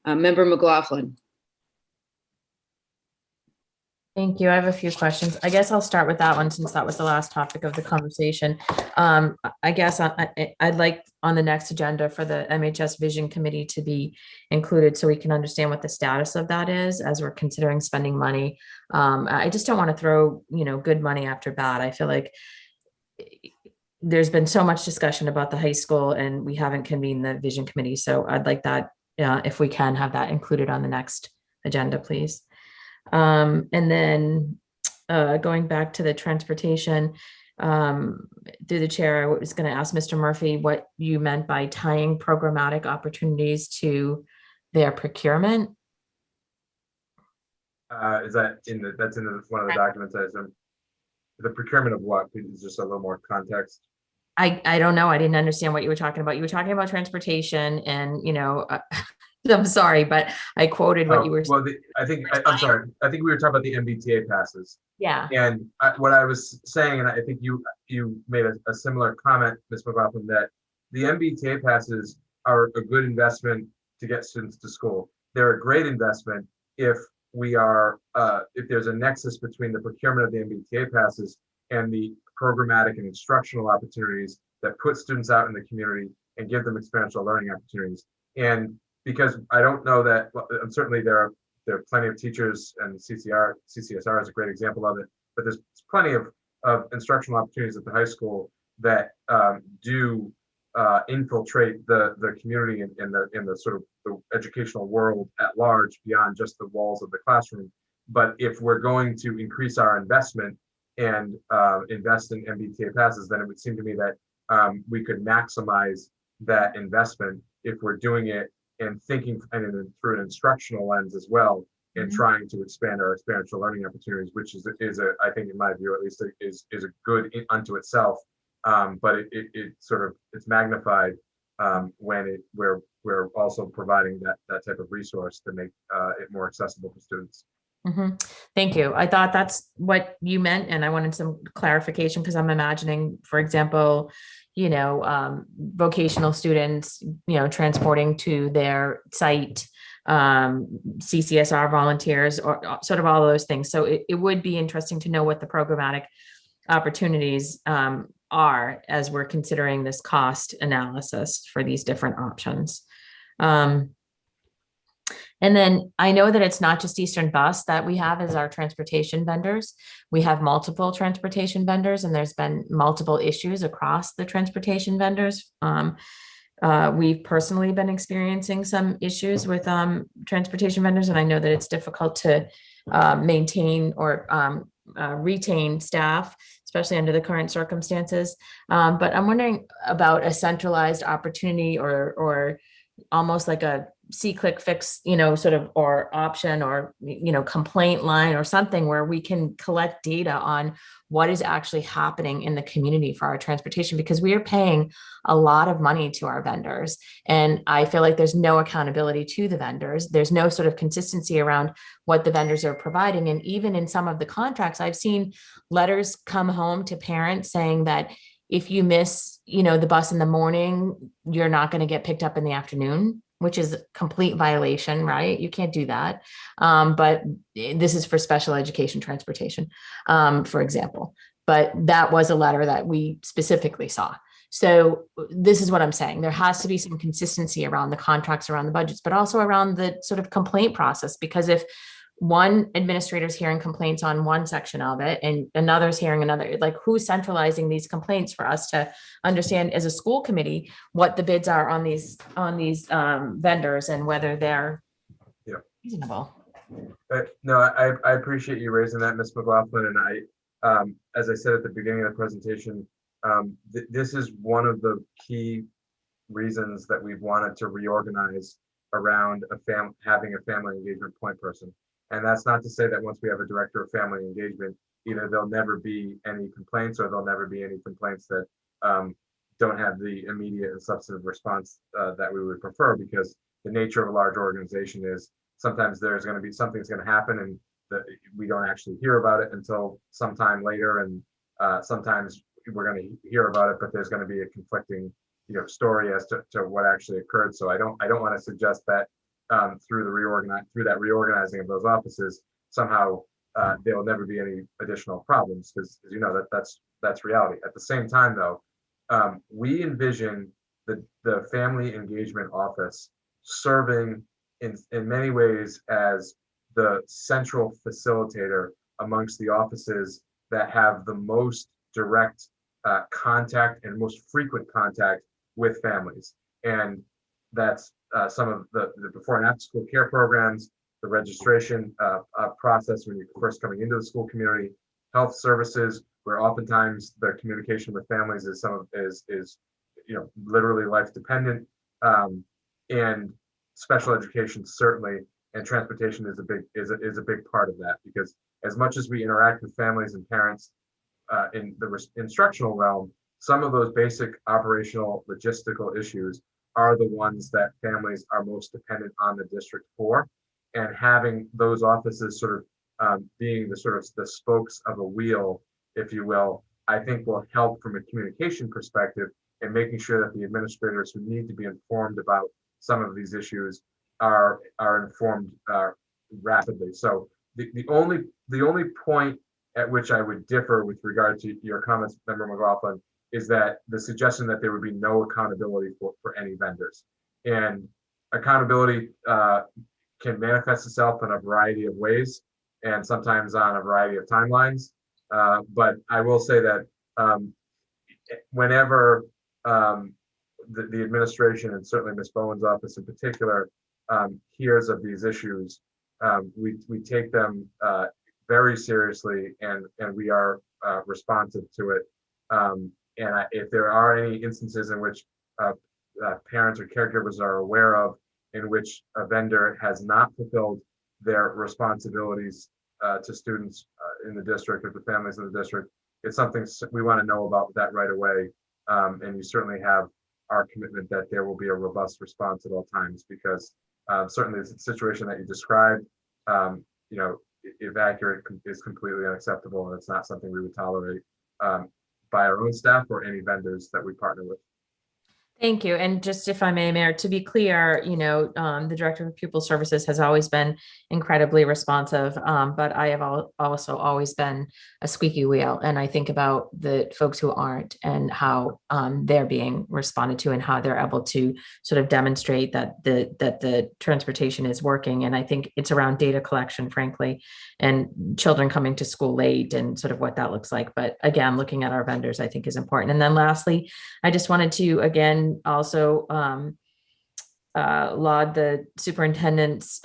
Member McLaughlin. Thank you. I have a few questions. I guess I'll start with that one since that was the last topic of the conversation. I guess I'd like on the next agenda for the MHS Vision Committee to be included so we can understand what the status of that is as we're considering spending money. I just don't want to throw, good money after bad. I feel like there's been so much discussion about the high school and we haven't convened the Vision Committee. So I'd like that, if we can have that included on the next agenda, please. And then going back to the transportation, through the chair, I was going to ask Mr. Murphy what you meant by tying programmatic opportunities to their procurement. Is that that's in one of the documents? The procurement of what? Is just a little more context. I don't know. I didn't understand what you were talking about. You were talking about transportation and, I'm sorry, but I quoted what you were saying. Well, I'm sorry. I think we were talking about the MBTA passes. Yeah. And what I was saying, and I think you made a similar comment, Ms. McLaughlin, that the MBTA passes are a good investment to get students to school. They're a great investment if there's a nexus between the procurement of the MBTA passes and the programmatic and instructional opportunities that put students out in the community and give them experiential learning opportunities. And because I don't know that, certainly there are plenty of teachers, and CCSR is a great example of it, but there's plenty of instructional opportunities at the high school that do infiltrate the community in the sort of the educational world at large beyond just the walls of the classroom. But if we're going to increase our investment and invest in MBTA passes, then it would seem to me that we could maximize that investment if we're doing it and thinking through an instructional lens as well, and trying to expand our experiential learning opportunities, which is I think in my view at least is a good unto itself. But it's magnified when we're also providing that type of resource to make it more accessible for students. Thank you. I thought that's what you meant, and I wanted some clarification because I'm imagining, for example, vocational students, transporting to their site, CCSR volunteers, or sort of all of those things. So it would be interesting to know what the programmatic opportunities are as we're considering this cost analysis for these different options. And then I know that it's not just Eastern Bus that we have as our transportation vendors. We have multiple transportation vendors, and there's been multiple issues across the transportation vendors. We've personally been experiencing some issues with transportation vendors, and I know that it's difficult to maintain or retain staff, especially under the current circumstances. But I'm wondering about a centralized opportunity or almost like a see, click, fix, sort of, or option, or, complaint line or something where we can collect data on what is actually happening in the community for our transportation, because we are paying a lot of money to our vendors. And I feel like there's no accountability to the vendors. There's no sort of consistency around what the vendors are providing. And even in some of the contracts, I've seen letters come home to parents saying that if you miss, the bus in the morning, you're not going to get picked up in the afternoon, which is a complete violation, right? You can't do that. But this is for special education transportation, for example. But that was a letter that we specifically saw. So this is what I'm saying. There has to be some consistency around the contracts, around the budgets, but also around the sort of complaint process, because if one administrator's hearing complaints on one section of it and another's hearing another, like, who's centralizing these complaints for us to understand as a school committee what the bids are on these vendors and whether they're reasonable. No, I appreciate you raising that, Ms. McLaughlin. And I, as I said at the beginning of the presentation, this is one of the key reasons that we've wanted to reorganize around having a family engagement point person. And that's not to say that once we have a director of family engagement, either there'll never be any complaints or there'll never be any complaints that don't have the immediate and substantive response that we would prefer, because the nature of a large organization is sometimes there's going to be something's going to happen and we don't actually hear about it until sometime later. And sometimes we're going to hear about it, but there's going to be a conflicting story as to what actually occurred. So I don't want to suggest that through that reorganizing of those offices, somehow there will never be any additional problems, because that's reality. At the same time, though, we envision the family engagement office serving in many ways as the central facilitator amongst the offices that have the most direct contact and most frequent contact with families. And that's some of the before and after school care programs, the registration process when you're first coming into the school community, health services, where oftentimes the communication with families is literally life dependent, and special education certainly, and transportation is a big part of that, because as much as we interact with families and parents in the instructional realm, some of those basic operational logistical issues are the ones that families are most dependent on the district for. And having those offices sort of being the spokes of a wheel, if you will, I think will help from a communication perspective and making sure that the administrators who need to be informed about some of these issues are informed rapidly. So the only point at which I would differ with regard to your comments, Member McLaughlin, is that the suggestion that there would be no accountability for any vendors. And accountability can manifest itself in a variety of ways, and sometimes on a variety of timelines. But I will say that whenever the administration, and certainly Ms. Bowen's office in particular, hears of these issues, we take them very seriously, and we are responsive to it. And if there are any instances in which parents or caregivers are aware of in which a vendor has not fulfilled their responsibilities to students in the district or to families in the district, it's something we want to know about that right away. And you certainly have our commitment that there will be a robust response at all times, because certainly the situation that you described, if accurate, is completely unacceptable, and it's not something we would tolerate by our own staff or any vendors that we partner with. Thank you. And just if I may, Mayor, to be clear, the Director of Pupil Services has always been incredibly responsive, but I have also always been a squeaky wheel. And I think about the folks who aren't and how they're being responded to and how they're able to sort of demonstrate that the transportation is working. And I think it's around data collection, frankly, and children coming to school late and sort of what that looks like. But again, looking at our vendors, I think is important. And then lastly, I just wanted to, again, also laud the superintendent's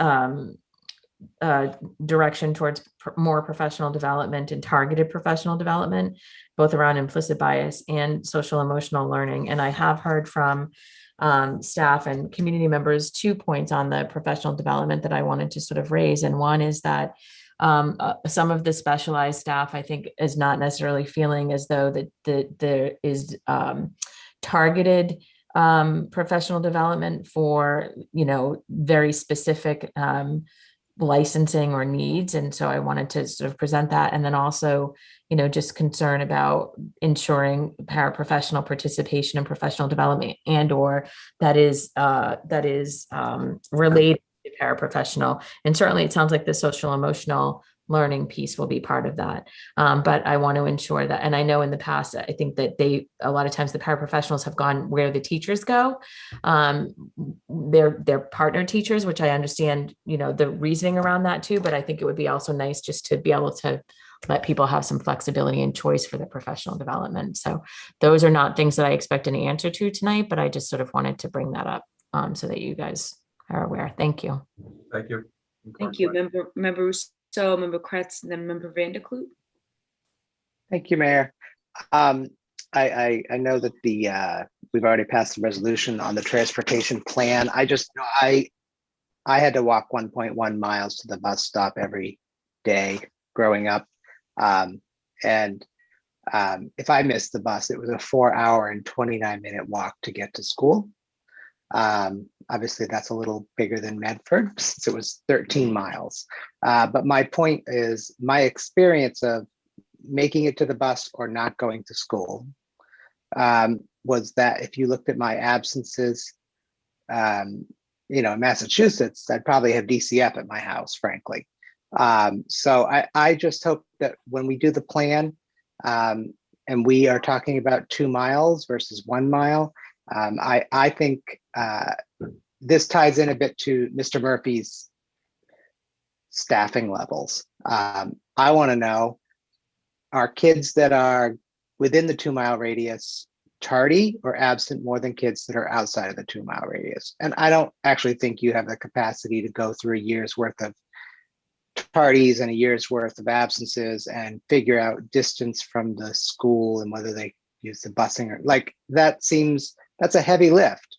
direction towards more professional development and targeted professional development, both around implicit bias and social emotional learning. And I have heard from staff and community members 2 points on the professional development that I wanted to sort of raise. And one is that some of the specialized staff, I think, is not necessarily feeling as though that there is targeted professional development for, very specific licensing or needs. And so I wanted to sort of present that. And then also, just concern about ensuring paraprofessional participation and professional development or that is related to paraprofessional. And certainly it sounds like the social emotional learning piece will be part of that. But I want to ensure that, and I know in the past, I think that a lot of times the paraprofessionals have gone where the teachers go. They're partner teachers, which I understand, the reasoning around that too, but I think it would be also nice just to be able to let people have some flexibility and choice for their professional development. So those are not things that I expect an answer to tonight, but I just sort of wanted to bring that up so that you guys are aware. Thank you. Thank you. Thank you, Member Rousseau, Member Kretz, and then Member Vanderklut. Thank you, Mayor. I know that we've already passed the resolution on the transportation plan. I had to walk 1.1 miles to the bus stop every day growing up. If I missed the bus, it was a 4-hour and 29-minute walk to get to school. Obviously, that's a little bigger than Medford, since it was 13 miles. But my point is, my experience of making it to the bus or not going to school was that if you looked at my absences, in Massachusetts, I'd probably have DCF at my house, frankly. So I just hope that when we do the plan, and we are talking about 2 miles versus 1 mile, I think this ties in a bit to Mr. Murphy's staffing levels. I want to know, are kids that are within the 2 mile radius tardy or absent more than kids that are outside of the 2 mile radius? And I don't actually think you have the capacity to go through a year's worth of tardies and a year's worth of absences and figure out distance from the school and whether they use the busing or that's a heavy lift.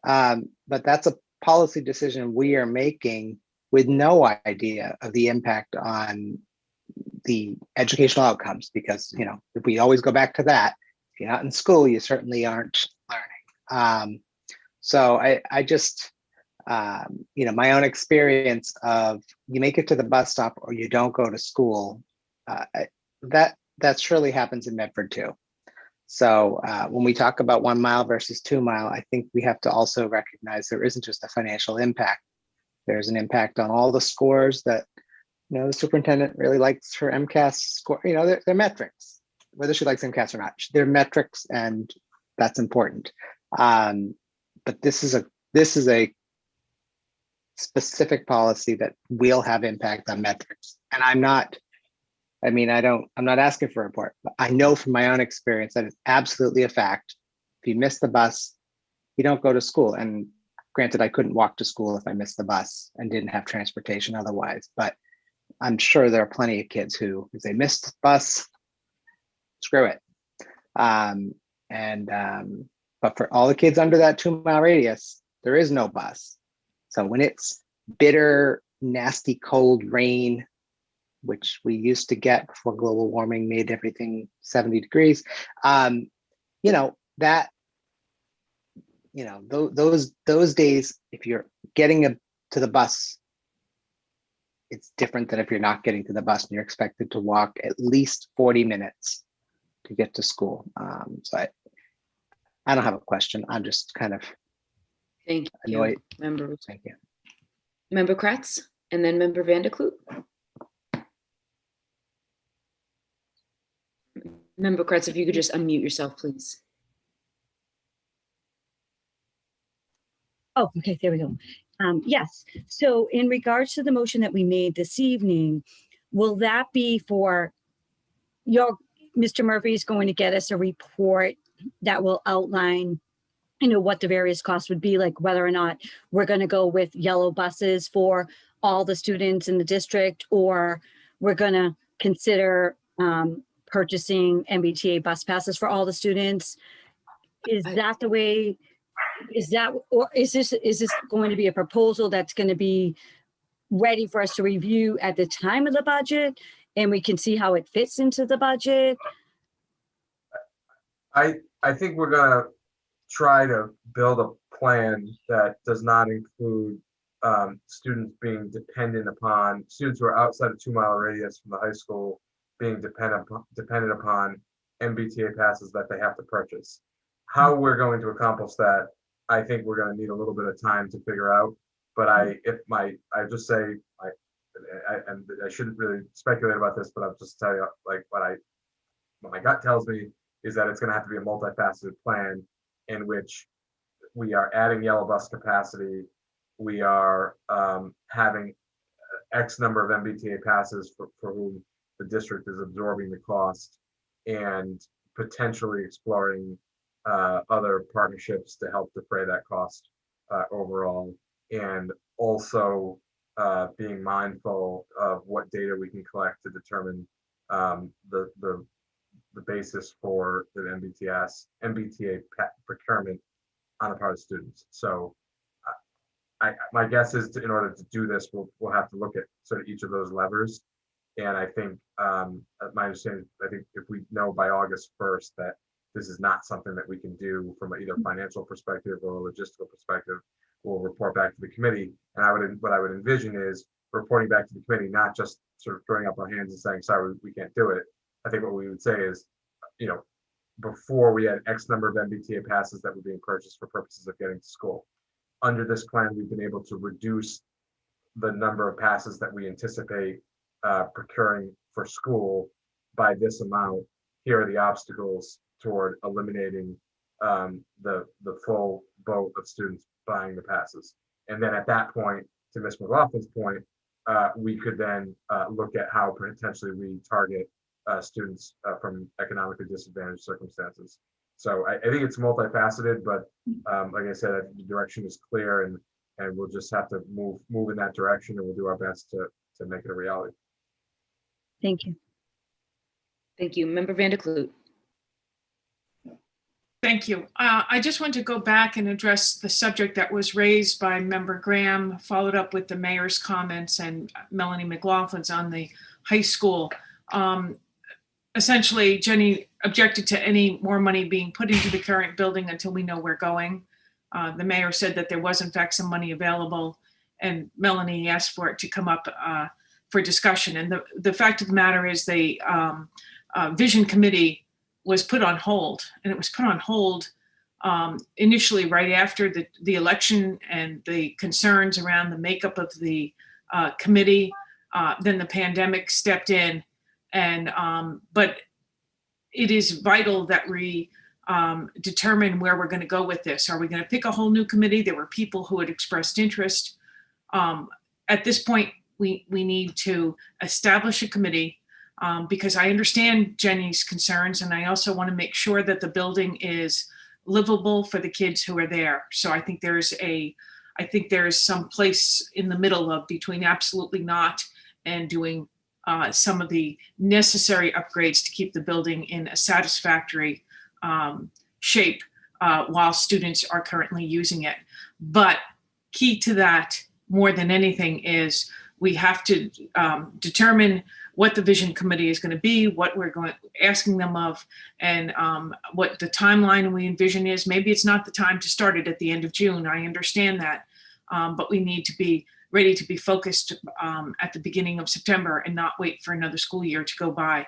But that's a policy decision we are making with no idea of the impact on the educational outcomes, because, if we always go back to that, if you're not in school, you certainly aren't learning. So I just, my own experience of you make it to the bus stop or you don't go to school, that surely happens in Medford too. So when we talk about 1 mile versus 2 mile, I think we have to also recognize there isn't just a financial impact. There's an impact on all the scores that, the superintendent really likes her MCAS score. They're metrics, whether she likes MCAS or not. They're metrics, and that's important. But this is a specific policy that will have impact on metrics. And I'm not asking for a report, but I know from my own experience that it's absolutely a fact. If you miss the bus, you don't go to school. And granted, I couldn't walk to school if I missed the bus and didn't have transportation otherwise, but I'm sure there are plenty of kids who, if they missed the bus, screw it. But for all the kids under that 2 mile radius, there is no bus. So when it's bitter, nasty, cold rain, which we used to get before global warming made everything 70 degrees, those days, if you're getting to the bus, it's different than if you're not getting to the bus and you're expected to walk at least 40 minutes to get to school. So I don't have a question. I'm just kind of Thank you, annoyed. Member, Thank you. Member Kretz, and then Member Vanderklut. Member Kretz, if you could just unmute yourself, please. Oh, okay, there we go. Yes, so in regards to the motion that we made this evening, will that be for Mr. Murphy is going to get us a report that will outline, what the various costs would be, like whether or not we're going to go with yellow buses for all the students in the district, or we're going to consider purchasing MBTA bus passes for all the students? Is that the way? Or is this going to be a proposal that's going to be ready for us to review at the time of the budget, and we can see how it fits into the budget? I think we're gonna try to build a plan that does not include students being dependent upon, students who are outside a 2-mile radius from the high school being dependent upon MBTA passes that they have to purchase. How we're going to accomplish that, I think we're going to need a little bit of time to figure out. But I shouldn't really speculate about this, but I'll just tell you, like, what my gut tells me is that it's going to have to be a multifaceted plan in which we are adding yellow bus capacity. We are having X number of MBTA passes for whom the district is absorbing the cost, and potentially exploring other partnerships to help defray that cost overall, and also being mindful of what data we can collect to determine the basis for the MBTA procurement on the part of students. So my guess is in order to do this, we'll have to look at sort of each of those levers. And I think my understanding, I think if we know by August 1st that this is not something that we can do from either financial perspective or a logistical perspective, we'll report back to the committee. And what I would envision is reporting back to the committee, not just sort of throwing up our hands and saying, sorry, we can't do it. I think what we would say is, before we had X number of MBTA passes that were being purchased for purposes of getting to school. Under this plan, we've been able to reduce the number of passes that we anticipate procuring for school by this amount. Here are the obstacles toward eliminating the full boat of students buying the passes. And then at that point, to Ms. McLaughlin's point, we could then look at how potentially we target students from economically disadvantaged circumstances. So I think it's multifaceted, but like I said, I think the direction is clear, and we'll just have to move in that direction, and we'll do our best to make it a reality. Thank you. Thank you. Member Vanderklut. Thank you. I just want to go back and address the subject that was raised by Member Graham, followed up with the mayor's comments and Melanie McLaughlin's on the high school. Essentially, Jenny objected to any more money being put into the current building until we know we're going. The mayor said that there was in fact some money available, and Melanie asked for it to come up for discussion. And the fact of the matter is the vision committee was put on hold, and it was put on hold initially right after the election and the concerns around the makeup of the committee. Then the pandemic stepped in, and but it is vital that we determine where we're going to go with this. Are we going to pick a whole new committee? There were people who had expressed interest. At this point, we need to establish a committee because I understand Jenny's concerns, and I also want to make sure that the building is livable for the kids who are there. So I think there is some place in the middle of between absolutely not and doing some of the necessary upgrades to keep the building in a satisfactory shape while students are currently using it. But key to that, more than anything, is we have to determine what the vision committee is going to be, what we're asking them of, and what the timeline we envision is. Maybe it's not the time to start it at the end of June. I understand that, but we need to be ready to be focused at the beginning of September and not wait for another school year to go by.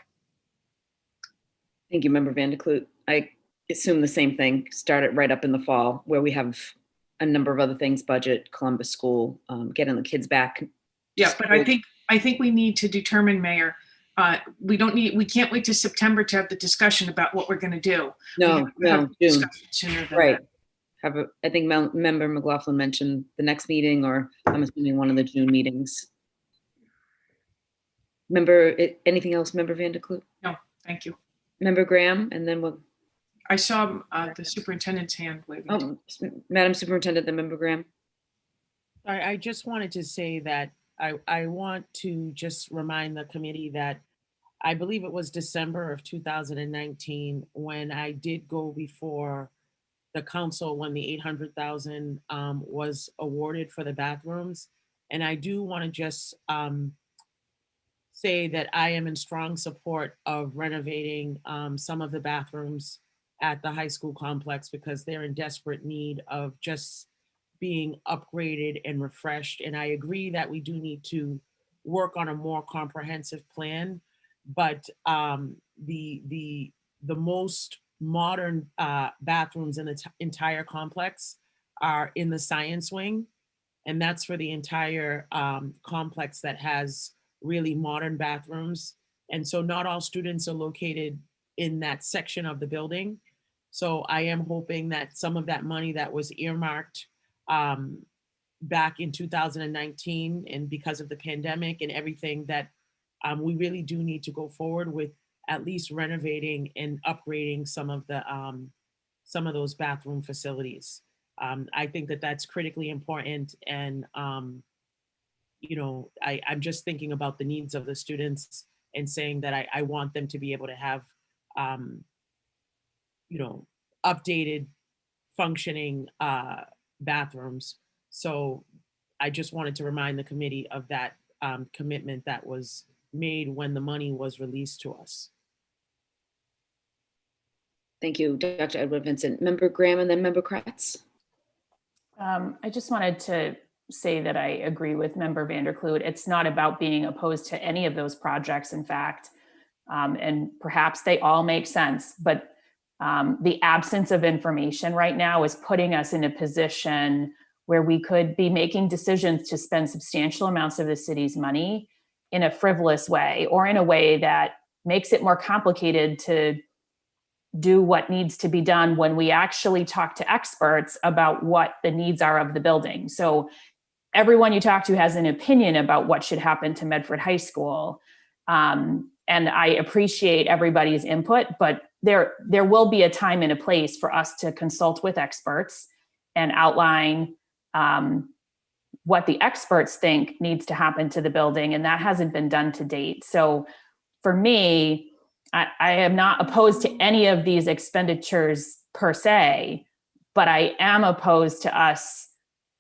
Thank you, Member Vanderklut. I assume the same thing, start it right up in the fall where we have a number of other things, budget, Columbus School, getting the kids back. Yeah, but I think we need to determine, Mayor, we can't wait to September to have the discussion about what we're going to do. We No, have to have no, the June, discussion sooner than right. that. I think Member McLaughlin mentioned the next meeting, or I'm assuming one of the June meetings. Anything else, Member Vanderklut? No, thank you. Member Graham, and then we'll, I saw the superintendent's hand waving. Madam Superintendent, then Member Graham. I just wanted to say that I want to just remind the committee that I believe it was December of 2019 when I did go before the council when the 800,000 was awarded for the bathrooms. And I do want to just say that I am in strong support of renovating some of the bathrooms at the high school complex because they're in desperate need of just being upgraded and refreshed. And I agree that we do need to work on a more comprehensive plan, but the most modern bathrooms in the entire complex are in the science wing. And that's for the entire complex that has really modern bathrooms. And so not all students are located in that section of the building. So I am hoping that some of that money that was earmarked back in 2019 and because of the pandemic and everything that we really do need to go forward with at least renovating and upgrading some of those bathroom facilities. I think that that's critically important. And, you know, I'm just thinking about the needs of the students and saying that I want them to be able to have, you know, updated functioning bathrooms. So I just wanted to remind the committee of that commitment that was made when the money was released to us. Thank you, Dr. Edward Vincent. Member Graham and then Member Kratz. I just wanted to say that I agree with Member Vanderklut. It's not about being opposed to any of those projects, in fact, and perhaps they all make sense, but the absence of information right now is putting us in a position where we could be making decisions to spend substantial amounts of the city's money in a frivolous way or in a way that makes it more complicated to do what needs to be done when we actually talk to experts about what the needs are of the building. So everyone you talk to has an opinion about what should happen to Medford High School. And I appreciate everybody's input, but there will be a time and a place for us to consult with experts and outline what the experts think needs to happen to the building. And that hasn't been done to date. So for me, I am not opposed to any of these expenditures per se, but I am opposed to us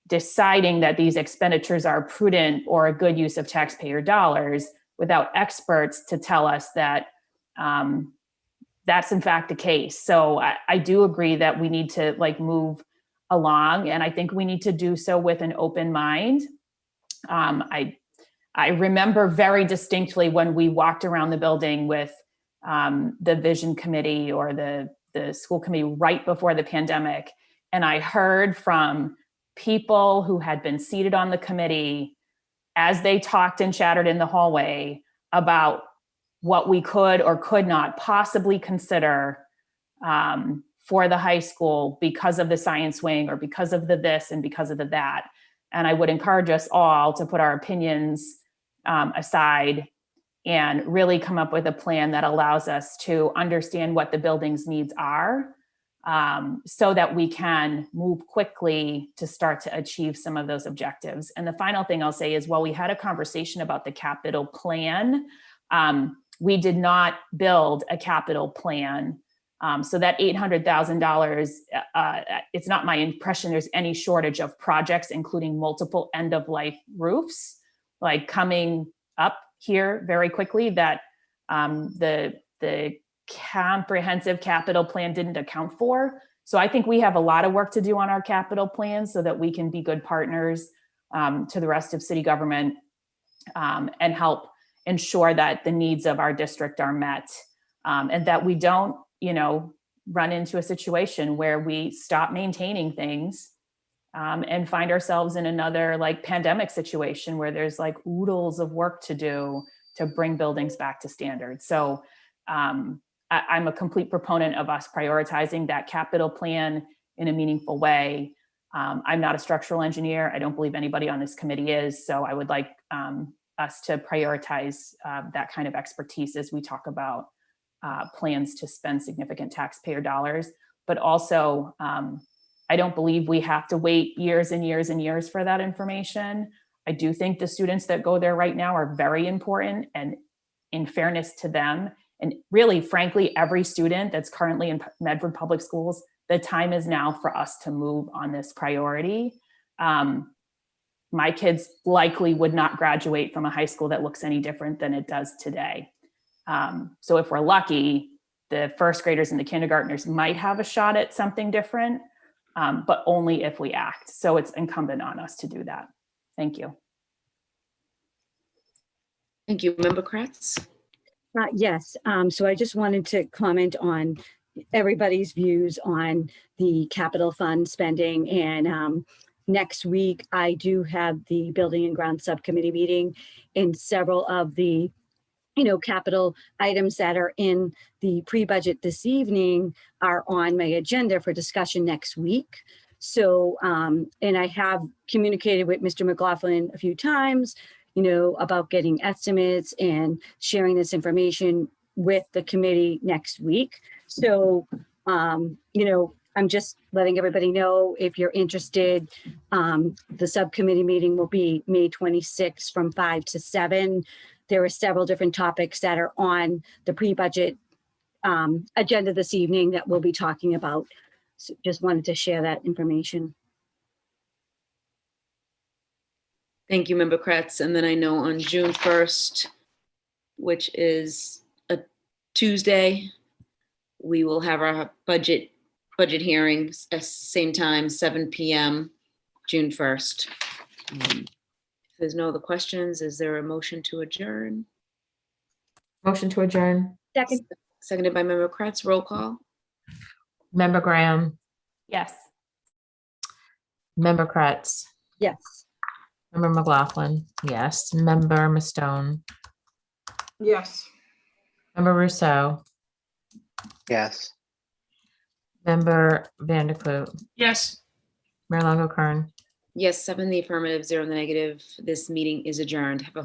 deciding that these expenditures are prudent or a good use of taxpayer dollars without experts to tell us that that's in fact the case. So I do agree that we need to move along, and I think we need to do so with an open mind. I remember very distinctly when we walked around the building with the vision committee or the school committee right before the pandemic, and I heard from people who had been seated on the committee as they talked and chattered in the hallway about what we could or could not possibly consider for the high school because of the science wing or because of the this and because of the that. And I would encourage us all to put our opinions aside and really come up with a plan that allows us to understand what the building's needs are so that we can move quickly to start to achieve some of those objectives. And the final thing I'll say is, while we had a conversation about the capital plan, we did not build a capital plan. So that $800,000, it's not my impression there's any shortage of projects, including multiple end-of-life roofs, coming up here very quickly that the comprehensive capital plan didn't account for. So I think we have a lot of work to do on our capital plan so that we can be good partners to the rest of city government and help ensure that the needs of our district are met and that we don't, run into a situation where we stop maintaining things and find ourselves in another like pandemic situation where there's like oodles of work to do to bring buildings back to standards. So I'm a complete proponent of us prioritizing that capital plan in a meaningful way. I'm not a structural engineer. I don't believe anybody on this committee is. So I would like us to prioritize that kind of expertise as we talk about plans to spend significant taxpayer dollars. But also, I don't believe we have to wait years and years and years for that information. I do think the students that go there right now are very important, and in fairness to them, and really, frankly, every student that's currently in Medford Public Schools, the time is now for us to move on this priority. My kids likely would not graduate from a high school that looks any different than it does today. So if we're lucky, the first graders and the kindergartners might have a shot at something different, but only if we act. So it's incumbent on us to do that. Thank you. Thank you. Member Kratz? Yes, so I just wanted to comment on everybody's views on the capital fund spending. And next week, I do have the Building and Ground Subcommittee meeting, and several of the capital items that are in the pre-budget this evening are on my agenda for discussion next week. So, and I have communicated with Mr. McLaughlin a few times, about getting estimates and sharing this information with the committee next week. So, I'm just letting everybody know, if you're interested, the subcommittee meeting will be May 26th from 5 to 7. There are several different topics that are on the pre-budget agenda this evening that we'll be talking about. So just wanted to share that information. Thank you, Member Kratz. And then I know on June 1st, which is a Tuesday, we will have our budget hearings at the same time, 7 p.m., June 1st. If there's no other questions, is there a motion to adjourn? Motion to adjourn. Second. Seconded by Member Kratz. Roll call. Member Graham, Yes. Member Kratz, Yes. Member McLaughlin, yes. Member Mastone, Yes. Member Rousseau, Yes. Member Vanderklut, Yes. Mayor Longo Kern. Yes, 7 in the affirmative, 0 in the negative. This meeting is adjourned. Have a